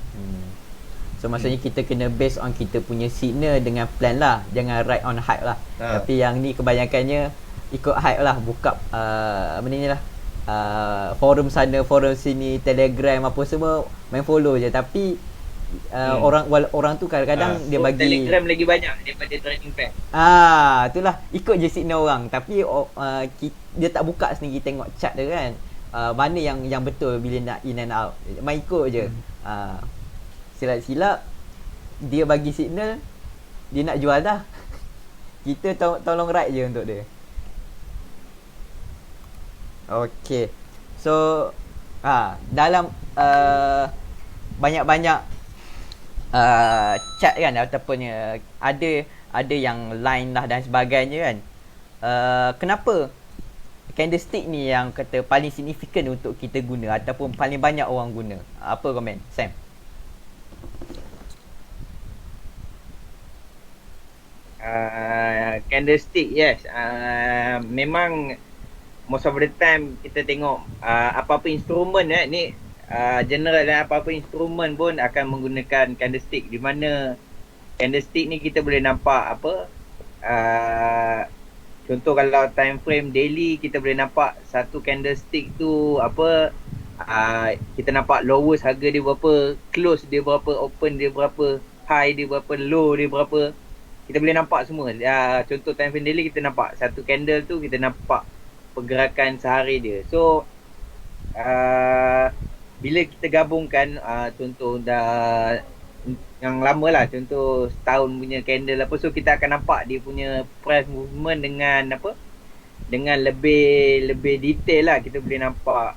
So maksudnya kita kena based on kita punya signal dengan plan lah, jangan ride on hype lah. Tapi yang ni kebanyakannya ikut hype lah, buka apa ni lah, forum sana forum sini, Telegram apa semua, main follow je. Tapi orang tu kadang-kadang dia bagi Telegram lagi banyak daripada trading plan. Itulah, ikut je signal orang. Tapi dia tak buka sendiri tengok chart dia kan, mana yang betul bila nak in and out. Main ikut je. Silap-silap dia bagi signal, dia nak jual dah. Kita tolong ride je untuk dia. Okay. So dalam banyak-banyak chart kan, ataupun ada yang line lah dan sebagainya kan. Kenapa candlestick ni yang kata paling signifikan untuk kita guna ataupun paling banyak orang guna? Apa komen Sam? Candlestick, yes. Memang most of the time kita tengok apa-apa instrumen ni general dan apa-apa instrumen pun akan menggunakan candlestick, di mana candlestick ni kita boleh nampak contoh kalau time frame daily, kita boleh nampak satu candlestick tu kita nampak lowest harga dia berapa, close dia berapa, open dia berapa, high dia berapa, low dia berapa, kita boleh nampak semua. Contoh time frame daily, kita nampak satu candle tu, kita nampak pergerakan sehari dia. So bila kita gabungkan contoh dah yang lama lah, contoh setahun punya candle so kita akan nampak dia punya price movement dengan lebih detail lah. Kita boleh nampak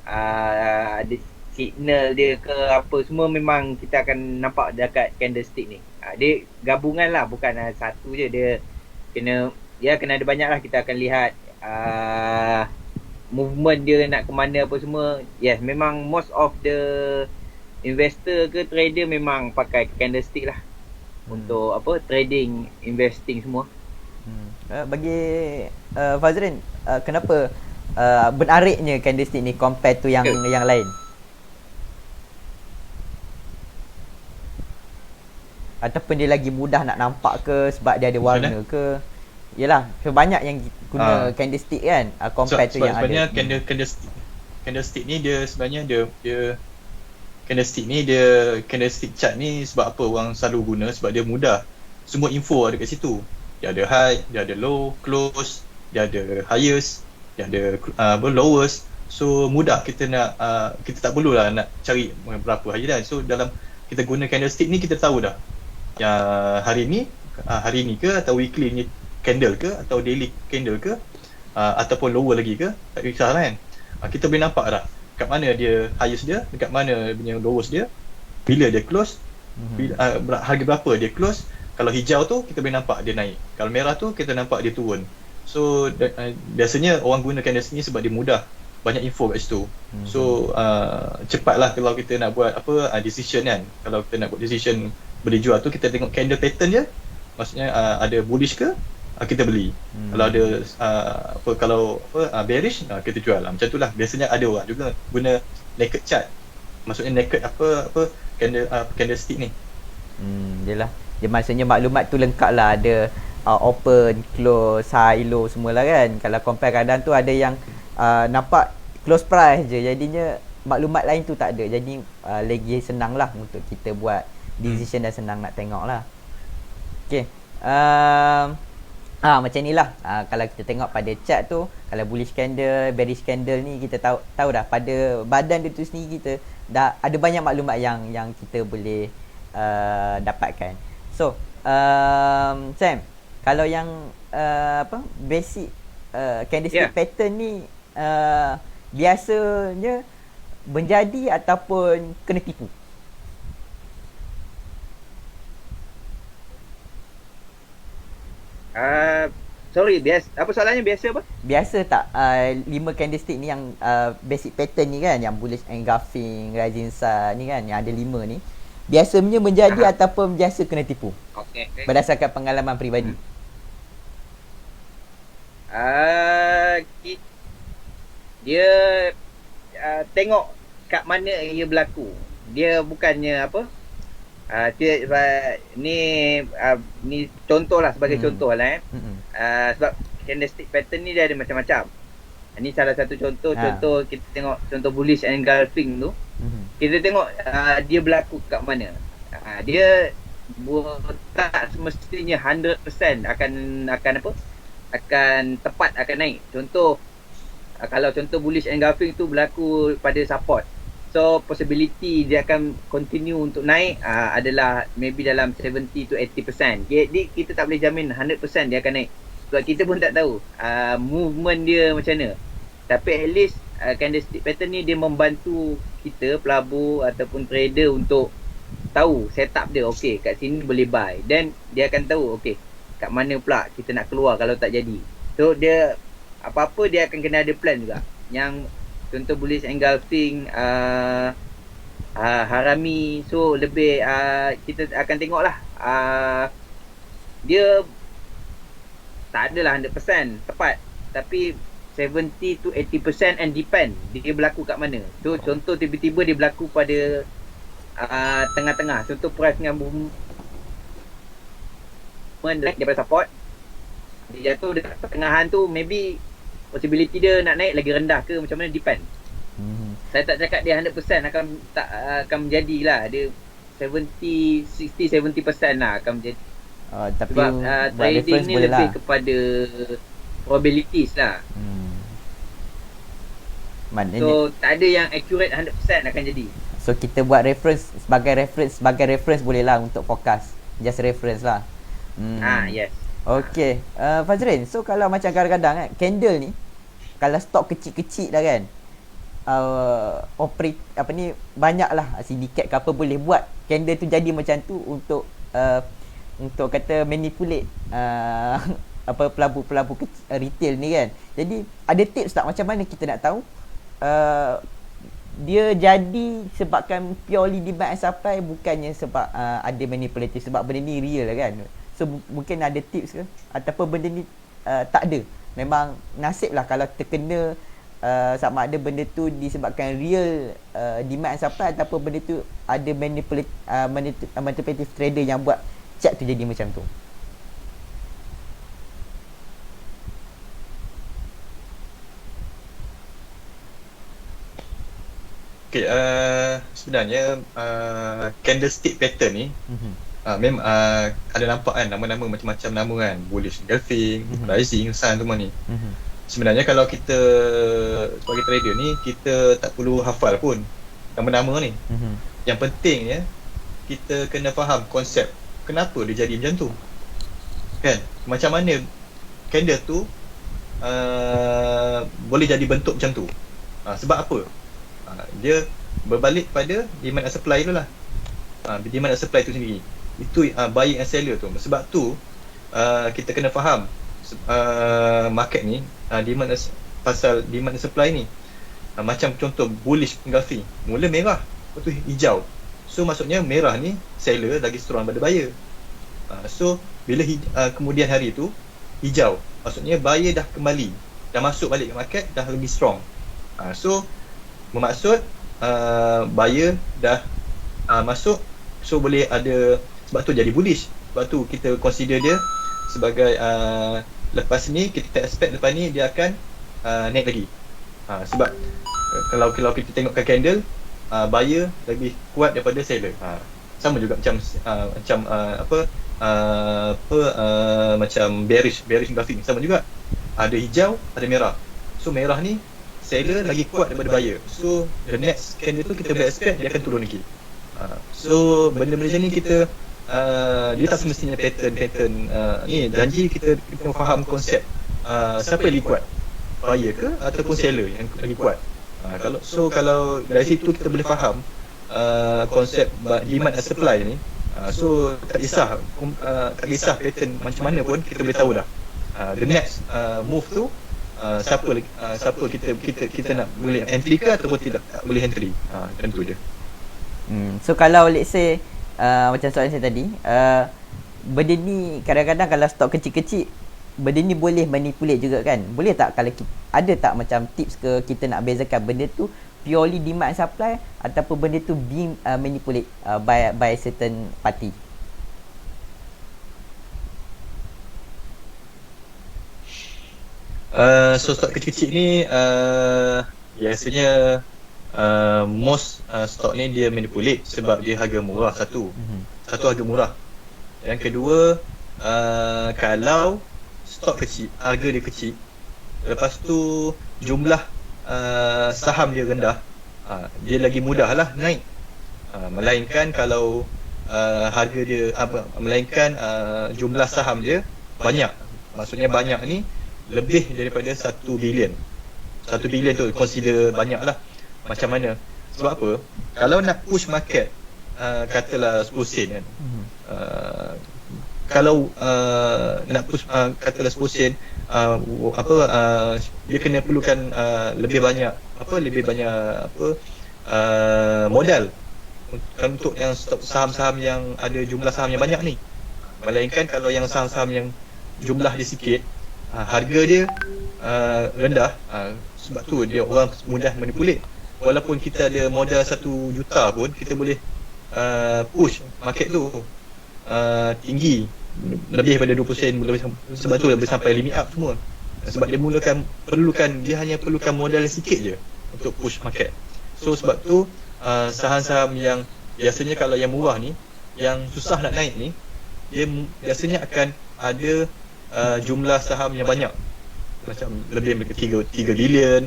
ada signal dia ke apa semua, memang kita akan nampak dekat candlestick ni. Dia gabungan lah, bukan satu je. Dia kena ada banyak lah. Kita akan lihat movement dia nak ke mana apa semua. Yes, memang most of the investor ke trader memang pakai candlestick lah untuk trading, investing semua. Bagi Fazrin, kenapa benariknya candlestick ni compare tu yang lain? Ataupun dia lagi mudah nak nampak ke sebab dia ada warna ke? Yelah, banyak yang guna candlestick kan, compare tu yang sebenarnya ada. Candlestick ni dia sebenarnya dia candlestick chart ni sebab apa orang selalu guna, sebab dia mudah. Semua info ada kat situ. Dia ada high, dia ada low, close, dia ada highest, dia ada lowest. So mudah kita nak kita tak perlulah nak cari berapa hari dah. So dalam kita guna candlestick ni, kita tahu dah yang hari ni ke, atau weekly ni candle ke, atau daily candle ke, ataupun lower lagi ke, tak kisah lah kan. Kita boleh nampak dah kat mana dia highest dia, dekat mana punya lowest dia, bila dia close, harga berapa dia close. Kalau hijau tu kita boleh nampak dia naik, kalau merah tu kita nampak dia turun. So biasanya orang guna candlestick ni sebab dia mudah, banyak info kat situ. So cepatlah kalau kita nak buat decision kan. Kalau kita nak buat decision beli jual tu, kita tengok candle pattern je, Maksudnya ada bullish ke, kita beli. Kalau ada bearish, kita jual. Macam itulah. Biasanya ada orang juga guna naked chart. Maksudnya naked candlestick ni. Yelah. Dia maksudnya maklumat tu lengkap lah. Ada open, close, high, low semualah kan. Kalau compare kadang tu ada yang nampak close price je. Jadinya maklumat lain tu tak ada. Jadi lagi senang lah untuk kita buat decision dan senang nak tengok lah. Okay. Macam ni lah. Kalau kita tengok pada chart tu, kalau bullish candle, bearish candle ni, kita tahu dah pada badan dia tu sendiri, kita dah ada banyak maklumat yang kita boleh dapatkan. So Sam, kalau yang basic candlestick pattern ni biasanya menjadi ataupun kena tipu? Sorry, apa soalannya, biasa apa? Biasa tak 5 candlestick ni yang basic pattern ni kan, yang bullish engulfing, rising sun ni kan, yang ada 5 ni, biasanya menjadi ataupun biasa kena tipu? Okay. Berdasarkan pengalaman peribadi. Dia tengok kat mana ia berlaku. Dia bukannya ni contoh lah, sebagai contoh lah sebab candlestick pattern ni dia ada macam-macam. Ni salah satu contoh. Contoh kita tengok contoh bullish engulfing tu. Kita tengok dia berlaku kat mana. Dia tak semestinya 100% akan tepat akan naik. Contoh kalau contoh bullish engulfing tu berlaku pada support, so possibility dia akan continue untuk naik adalah maybe dalam 70 to 80%. Jadi kita tak boleh jamin 100% dia akan naik, sebab kita pun tak tahu movement dia macam mana. Tapi at least candlestick pattern ni dia membantu kita, pelabur ataupun trader, untuk tahu setup dia. Okay, kat sini boleh buy, then dia akan tahu okay kat mana pula kita nak keluar kalau tak jadi. So dia apa-apa dia akan kena ada plan juga. Yang contoh bullish engulfing, harami, so lebih kita akan tengok lah, dia tak adalah 100% tepat, tapi 70 to 80% and depend dia berlaku kat mana. So contoh tiba-tiba dia berlaku pada tengah-tengah, contoh price dengan daripada support, dia jatuh dekat pertengahan tu, maybe possibility dia nak naik lagi rendah ke macam mana, depend. Saya tak cakap dia 100% akan menjadi lah. Dia 60-70% lah akan menjadi. Tapi sebab trading ni lebih kepada probabilities lah. So tak ada yang accurate 100% akan jadi. So kita buat sebagai reference boleh lah untuk forecast. Just reference lah. Yes. Okay, Fazrin, so kalau macam kadang-kadang candle ni, kalau stok kecil-kecil dah kan, operate banyak lah syndicate ke apa boleh buat candle tu jadi macam tu untuk kata manipulate pelabur-pelabur retail ni kan. Jadi ada tips tak macam mana kita nak tahu dia jadi sebabkan purely demand and supply, bukannya sebab ada manipulatif, sebab benda ni real lah kan. So mungkin ada tips ke, ataupun benda ni tak ada, memang nasib lah kalau terkena sama ada benda tu disebabkan real demand and supply, ataupun benda tu ada manipulative trader yang buat chart tu jadi macam tu. Okay, sebenarnya candlestick pattern ni memang ada nampak kan nama-nama macam-macam nama kan, bullish engulfing, rising sun semua ni. Sebenarnya kalau kita sebagai trader ni, kita tak perlu hafal pun nama-nama ni. Yang pentingnya kita kena faham konsep kenapa dia jadi macam tu kan, macam mana candle tu boleh jadi bentuk macam tu. Sebab apa? Dia berbalik pada demand and supply tu lah. Demand and supply tu sendiri, itu buying and seller tu. Sebab tu kita kena faham market ni, pasal demand and supply ni. Macam contoh bullish engulfing, mula merah, lepas tu hijau. So maksudnya merah ni seller lagi strong pada buyer. So bila kemudian hari tu hijau, maksudnya buyer dah kembali, dah masuk balik ke market, dah lebih strong. So bermaksud buyer dah masuk, so boleh ada, sebab tu jadi bullish. Sebab tu kita consider dia sebagai lepas ni kita expect lepas ni dia akan naik lagi. Sebab kalau kita tengokkan candle, buyer lebih kuat daripada seller. Sama juga macam bearish graphic sama juga. Ada hijau, ada merah. So merah ni seller lagi kuat daripada buyer. So the next candle tu kita boleh expect dia akan turun lagi. So benda-benda macam ni kita dia tak semestinya pattern ni janji kita faham konsep siapa yang lebih kuat, buyer ke ataupun seller yang lagi kuat. Kalau dari situ kita boleh faham konsep demand and supply ni, so tak kisah pattern macam mana pun kita boleh tahu dah the next move tu siapa kita nak boleh entry ke ataupun tidak boleh entry. Tentu je. So kalau let's say macam soalan saya tadi, benda ni kadang-kadang kalau stok kecil-kecil, benda ni boleh manipulate juga kan? Boleh tak kalau ada tak macam tips ke kita nak bezakan benda tu purely demand and supply ataupun benda tu being manipulate by certain party? So stok kecil-kecil ni biasanya most stok ni dia manipulate sebab dia harga murah. Satu harga murah. Yang kedua, kalau stok kecil, harga dia kecil, lepas tu jumlah saham dia rendah, dia lagi mudah lah naik. Melainkan kalau harga dia melainkan jumlah saham dia banyak. Maksudnya banyak ni lebih daripada 1 bilion. 1 bilion tu consider banyak lah. Macam mana? Sebab apa? Kalau nak push market katalah 10 sen kan, kalau nak push katalah 10 sen, dia kena perlukan lebih banyak modal untuk yang saham-saham yang ada jumlah saham yang banyak ni. Melainkan kalau yang saham-saham yang jumlah dia sikit, harga dia rendah, sebab tu dia orang mudah manipulate. Walaupun kita ada modal 1 juta pun kita boleh push market tu tinggi lebih daripada 20 sen, sebab tu boleh sampai limit up semua. Sebab dia dia hanya perlukan modal sikit je untuk push market. So sebab tu saham-saham yang biasanya kalau yang murah ni, yang susah nak naik ni, dia biasanya akan ada jumlah saham yang banyak, macam lebih daripada 3 bilion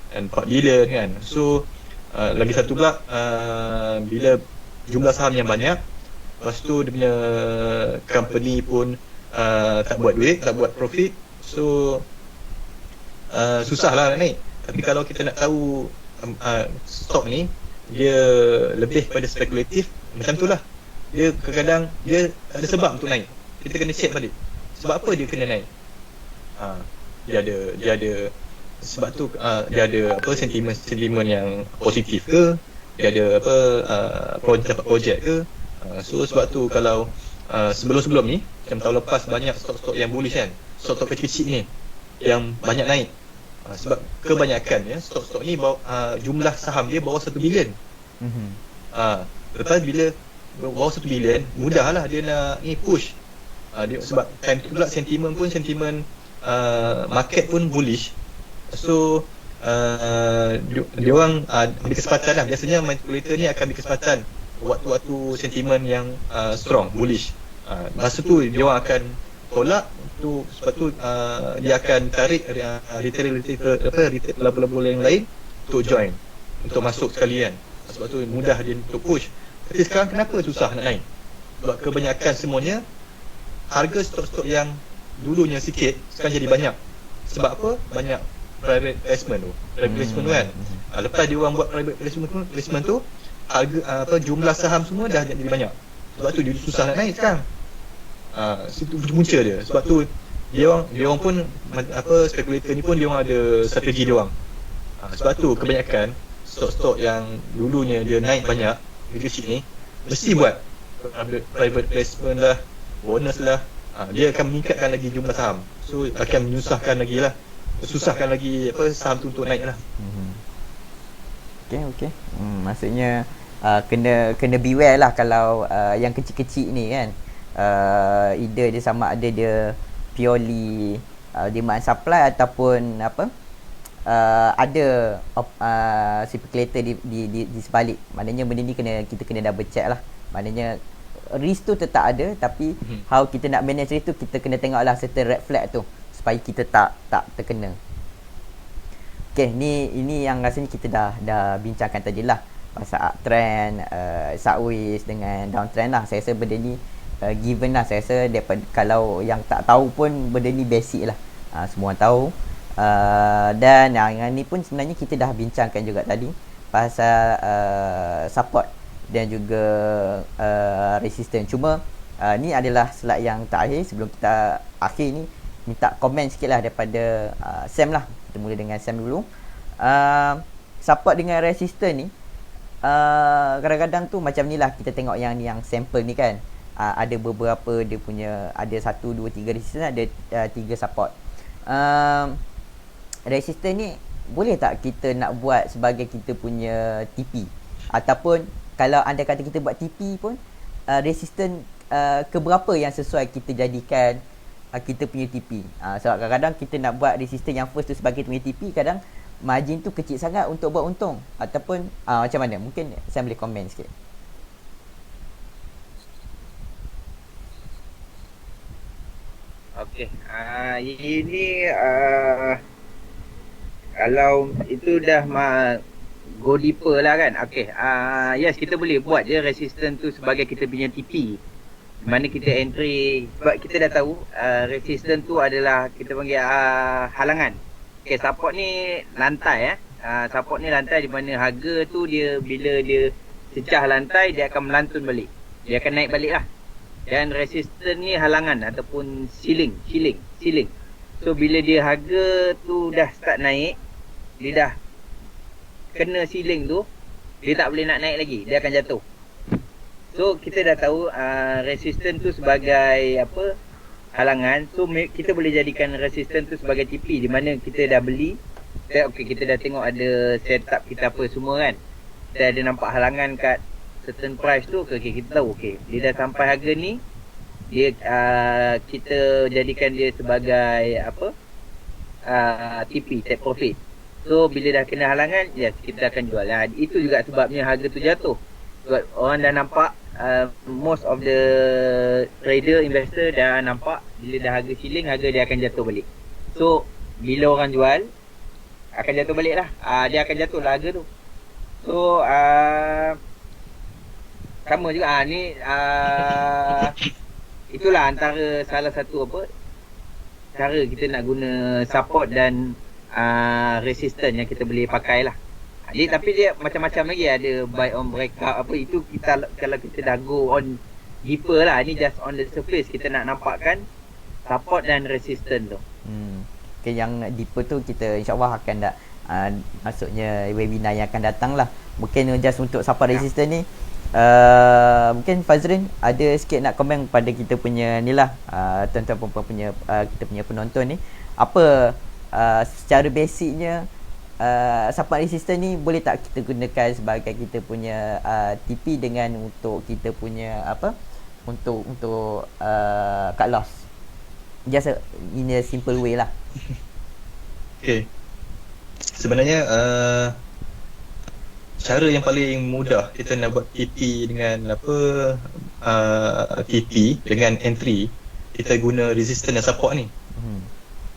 dan 4 bilion kan. So lagi satu pula, bila jumlah saham yang banyak, lepas tu dia punya company pun tak buat duit, tak buat profit, so susah lah nak naik. Tapi kalau kita nak tahu stok ni dia lebih pada spekulatif, macam tu lah, dia kadang-kadang dia ada sebab untuk naik. Kita kena check balik sebab apa dia kena naik. Dia ada sebab tu dia ada sentimen yang positif ke, dia ada projek ke. So sebab tu kalau sebelum-sebelum ni, macam tahun lepas, banyak stok-stok yang bullish kan, stok-stok kecil-kecil ni yang banyak naik. Sebab kebanyakan stok-stok ni jumlah saham dia bawah 1 bilion. Lepas bila bawah 1 bilion, mudahlah dia nak ni push. Sebab time tu pula sentimen market pun bullish. So dia orang ambil kesempatan lah. Biasanya manipulator ni akan ambil kesempatan waktu-waktu sentimen yang strong, bullish. Masa tu dia orang akan tolak tu, sebab tu dia akan tarik retail pelabur-pelabur yang lain untuk join, untuk masuk sekalian. Sebab tu mudah dia untuk push. Tapi sekarang kenapa susah nak naik? Sebab kebanyakan semuanya harga stok-stok yang dulunya sikit sekarang jadi banyak. Sebab apa? Banyak private placement tu. Private placement tu kan. Lepas dia orang buat private placement tu, harga jumlah saham semua dah jadi banyak. Sebab tu dia susah nak naik sekarang. Situ punca dia. Sebab tu dia orang pun spekulator ni pun dia orang ada strategi dia orang. Sebab tu kebanyakan stok-stok yang dulunya dia naik banyak, dia kecil ni, mesti buat private placement lah, bonus lah. Dia akan meningkatkan lagi jumlah saham. So akan menyusahkan lagi lah. Susahkan lagi apa saham tu untuk naik lah. Okay. Maksudnya kena beware lah kalau yang kecil-kecil ni kan. Either dia sama ada dia purely demand supply ataupun apa ada speculator di sebalik. Maknanya benda ni kita kena double check lah. Maknanya risk tu tetap ada, tapi how kita nak manage risk tu, kita kena tengok lah certain red flag tu supaya kita tak terkena. Okay, ini yang rasanya kita dah bincangkan tadi lah pasal uptrend, sideways dengan downtrend lah. Saya rasa benda ni given lah. Saya rasa daripada, kalau yang tak tahu pun benda ni basic lah, semua orang tahu. Dan yang ni pun sebenarnya kita dah bincangkan juga tadi pasal support dan juga resistance. Cuma ni adalah slide yang terakhir. Sebelum kita akhir ni, minta komen sikit lah daripada Sam lah. Kita mula dengan Sam dulu. Support dengan resistance ni kadang-kadang tu macam ni lah. Kita tengok yang ni, yang sample ni kan, ada beberapa dia punya, ada 1, 2, 3 resistance, ada 3 support. Resistance ni boleh tak kita nak buat sebagai kita punya TP? Ataupun kalau anda kata kita buat TP pun, resistance keberapa yang sesuai kita jadikan kita punya TP? Sebab kadang-kadang kita nak buat resistance yang first tu sebagai punya TP, kadang margin tu kecil sangat untuk buat untung. Ataupun macam mana? Mungkin saya boleh komen sikit. Okey, ini kalau itu dah go deeper lah kan. Okey, yes, kita boleh buat je resistance tu sebagai kita punya TP. Di mana kita entry, sebab kita dah tahu resistance tu adalah kita panggil halangan. Okey, support ni lantai support ni lantai, di mana harga tu dia bila dia cecah lantai, dia akan melantun balik. Dia akan naik balik lah. Dan resistance ni halangan ataupun ceiling. So bila dia harga tu dah start naik, dia dah kena ceiling tu, dia tak boleh nak naik lagi, dia akan jatuh. So kita dah tahu resistance tu sebagai apa, halangan. So kita boleh jadikan resistance tu sebagai TP, di mana kita dah beli, kita dah tengok ada setup kita apa semua kan, kita ada nampak halangan kat certain price tu. Okay, kita tahu dia dah sampai harga ni, dia kita jadikan dia sebagai apa, TP, take profit. So bila dah kena halangan, yes, kita akan jual. Itu juga sebabnya harga tu jatuh. Sebab orang dah nampak, most of the trader, investor dah nampak bila dah harga ceiling, harga dia akan jatuh balik. So bila orang jual, akan jatuh balik lah, dia akan jatuh lah harga tu. So sama juga ni itulah antara salah satu apa cara kita nak guna support dan resistance yang kita boleh pakai lah. Tapi dia macam-macam lagi, ada buy on breakout apa, itu kita kalau kita dah go on deeper lah. Ni just on the surface, kita nak nampakkan support dan resistance tu. Okay, yang deeper tu kita insyaAllah akan maksudnya webinar yang akan datang lah. Mungkin just untuk support resistance ni, mungkin Fazrin ada sikit nak komen pada kita punya ni lah, tuan-tuan perempuan punya kita punya penonton ni. Apa secara basicnya support resistance ni boleh tak kita gunakan sebagai kita punya TP dengan untuk kita punya apa, untuk cut loss, just in a simple way lah. Okay, sebenarnya cara yang paling mudah kita nak buat TP dengan apa, TP dengan entry, kita guna resistance dan support ni.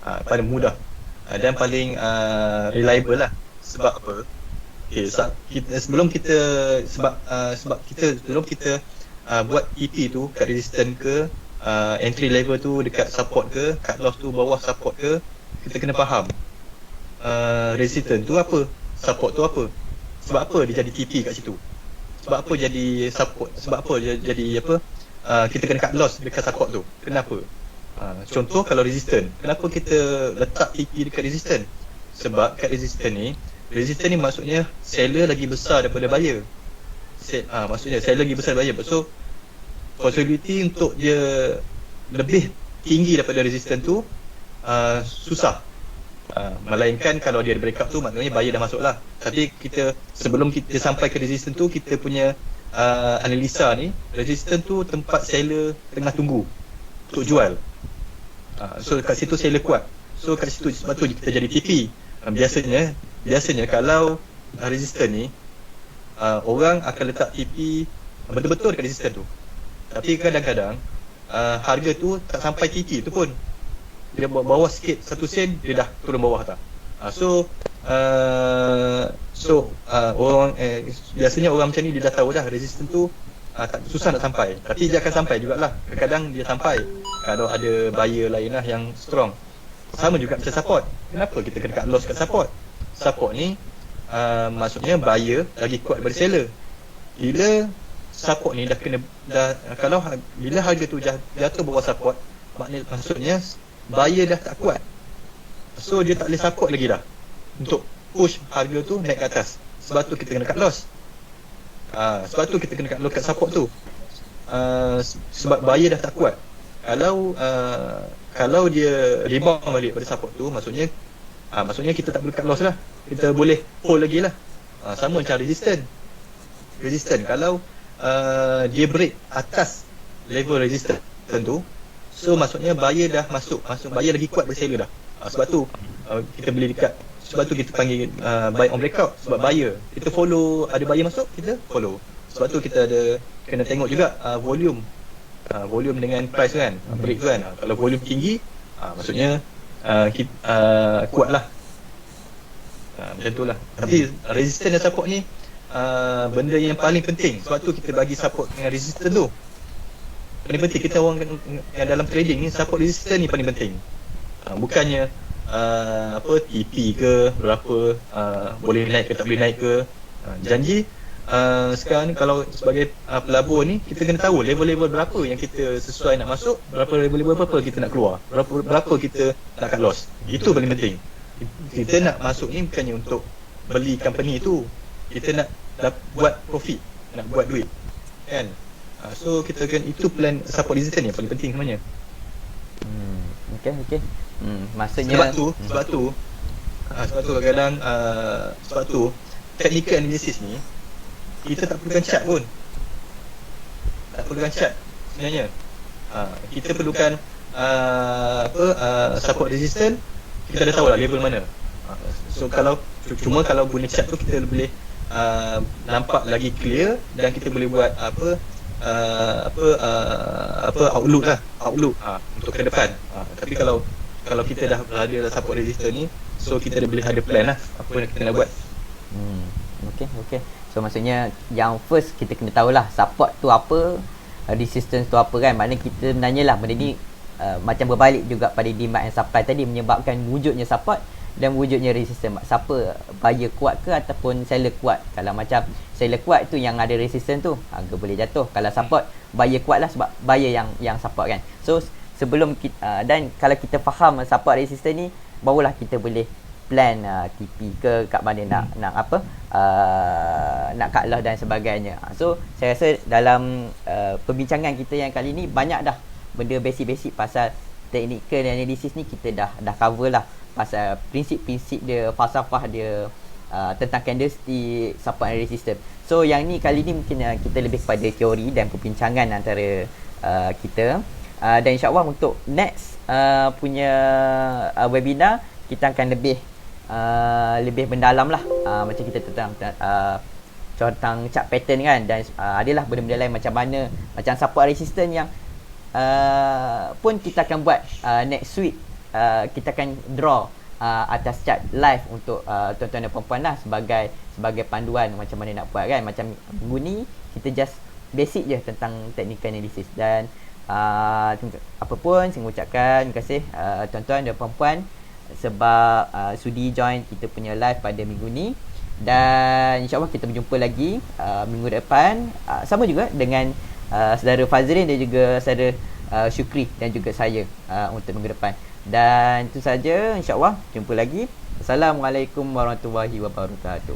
Paling mudah dan paling reliable lah. Sebab apa? Okay, sebelum kita buat TP tu kat resistance ke, entry level tu dekat support ke, cut loss tu bawah support ke, kita kena faham resistance tu apa, support tu apa, sebab apa dia jadi TP kat situ, sebab apa jadi support, sebab apa dia jadi apa, kita kena cut loss dekat support tu, kenapa? Contoh kalau resistance, kenapa kita letak TP dekat resistance? Sebab kat resistance ni maksudnya seller lagi besar daripada buyer. Maksudnya seller lagi besar daripada buyer. So possibility untuk dia lebih tinggi daripada resistance tu, susah. Melainkan kalau dia break up tu maknanya buyer dah masuk lah. Tapi kita sebelum kita sampai ke resistance tu, kita punya analisa ni, resistance tu tempat seller tengah tunggu untuk jual. So kat situ seller kuat. So kat situ sebab tu kita jadi TP. Biasanya kalau resistance ni, orang akan letak TP betul-betul dekat resistance tu. Tapi kadang-kadang harga tu tak sampai TP tu pun, dia bawah sikit 1 sen dia dah turun bawah tak. Orang biasanya orang macam ni dia dah tahu dah resistance tu susah nak sampai, tapi dia akan sampai jugalah. Kadang-kadang dia sampai kalau ada buyer lain lah yang strong. Sama juga macam support. Kenapa kita kena cut loss kat support? Support ni maksudnya buyer lagi kuat daripada seller. Bila support ni bila harga tu jatuh bawah support, maksudnya buyer dah tak kuat. So dia tak boleh support lagi dah untuk push harga tu naik ke atas. Sebab tu kita kena cut loss. Sebab tu kita kena cut loss kat support tu. Sebab buyer dah tak kuat. Kalau dia rebound balik pada support tu, maksudnya kita tak perlu cut loss lah. Kita boleh hold lagi lah. Sama macam resistance kalau dia break atas level resistance tu, so maksudnya buyer dah masuk buyer lagi kuat daripada seller dah. Sebab tu kita beli dekat, sebab tu kita panggil buy on breakout. Sebab buyer, kita follow, ada buyer masuk kita follow. Sebab tu kita kena tengok juga volume dengan price kan, break tu kan. Kalau volume tinggi, maksudnya kuat lah. Macam tu lah. Tapi resistance dan support ni benda yang paling penting. Sebab tu kita bagi support dengan resistance tu paling penting. Kita orang yang dalam trading ni, support resistance ni paling penting. Bukannya TP ke berapa, boleh naik ke tak boleh naik ke. Janji sekarang ni kalau sebagai pelabur ni, kita kena tahu level-level berapa yang kita sesuai nak masuk, berapa level-level berapa kita nak keluar, berapa kita nak cut loss. Itu paling penting. Kita nak masuk ni bukannya untuk beli company tu, kita nak buat profit, nak buat duit kan. So kita kan, itu plan support resistance yang paling penting sebenarnya. Okay. Maksudnya sebab tu kadang-kadang sebab tu technical analysis ni kita tak perlukan chart pun. Tak perlukan chart sebenarnya. Kita perlukan support resistance, kita dah tahu lah level mana. So kalau guna chart tu, kita boleh nampak lagi clear, dan kita boleh buat outlook untuk ke depan. Tapi kalau kita dah ada support resistance ni, so kita dah boleh ada plan lah apa yang kita nak buat. Okay. So maksudnya yang first kita kena tahulah support tu apa, resistance tu apa kan. Maknanya kita menanyalah benda ni macam berbalik juga pada demand and supply tadi, menyebabkan wujudnya support dan wujudnya resistance. Siapa, buyer kuat ke ataupun seller kuat? Kalau macam seller kuat tu yang ada resistance tu, harga boleh jatuh. Kalau support, buyer kuat lah sebab buyer yang support kan. So sebelum kita, dan kalau kita faham support resistance ni, barulah kita boleh plan TP ke kat mana nak cut loss dan sebagainya. So saya rasa dalam perbincangan kita yang kali ni, banyak dah benda basic-basic pasal technical analysis ni kita dah cover lah. Pasal prinsip-prinsip dia, falsafah dia tentang candlestick, support and resistance. So yang ni kali ni mungkin kita lebih kepada teori dan perbincangan antara kita. Dan insyaAllah untuk next punya webinar, kita akan lebih mendalam lah, macam kita tentang chart pattern kan. Dan adalah benda-benda lain macam mana, macam support resistance yang pun kita akan buat next week. Kita akan draw atas chart live untuk tuan-tuan dan puan-puan lah, sebagai panduan macam mana nak buat kan. Macam minggu ni kita just basic je tentang technical analysis. Dan apa pun saya mengucapkan terima kasih tuan-tuan dan puan-puan sebab sudi join kita punya live pada minggu ni. Dan insyaAllah kita berjumpa lagi minggu depan, sama juga dengan saudara Fazrin dan juga saudara Syukri dan juga saya untuk minggu depan. Dan itu saja, insyaAllah jumpa lagi. Assalamualaikum warahmatullahi wabarakatuh.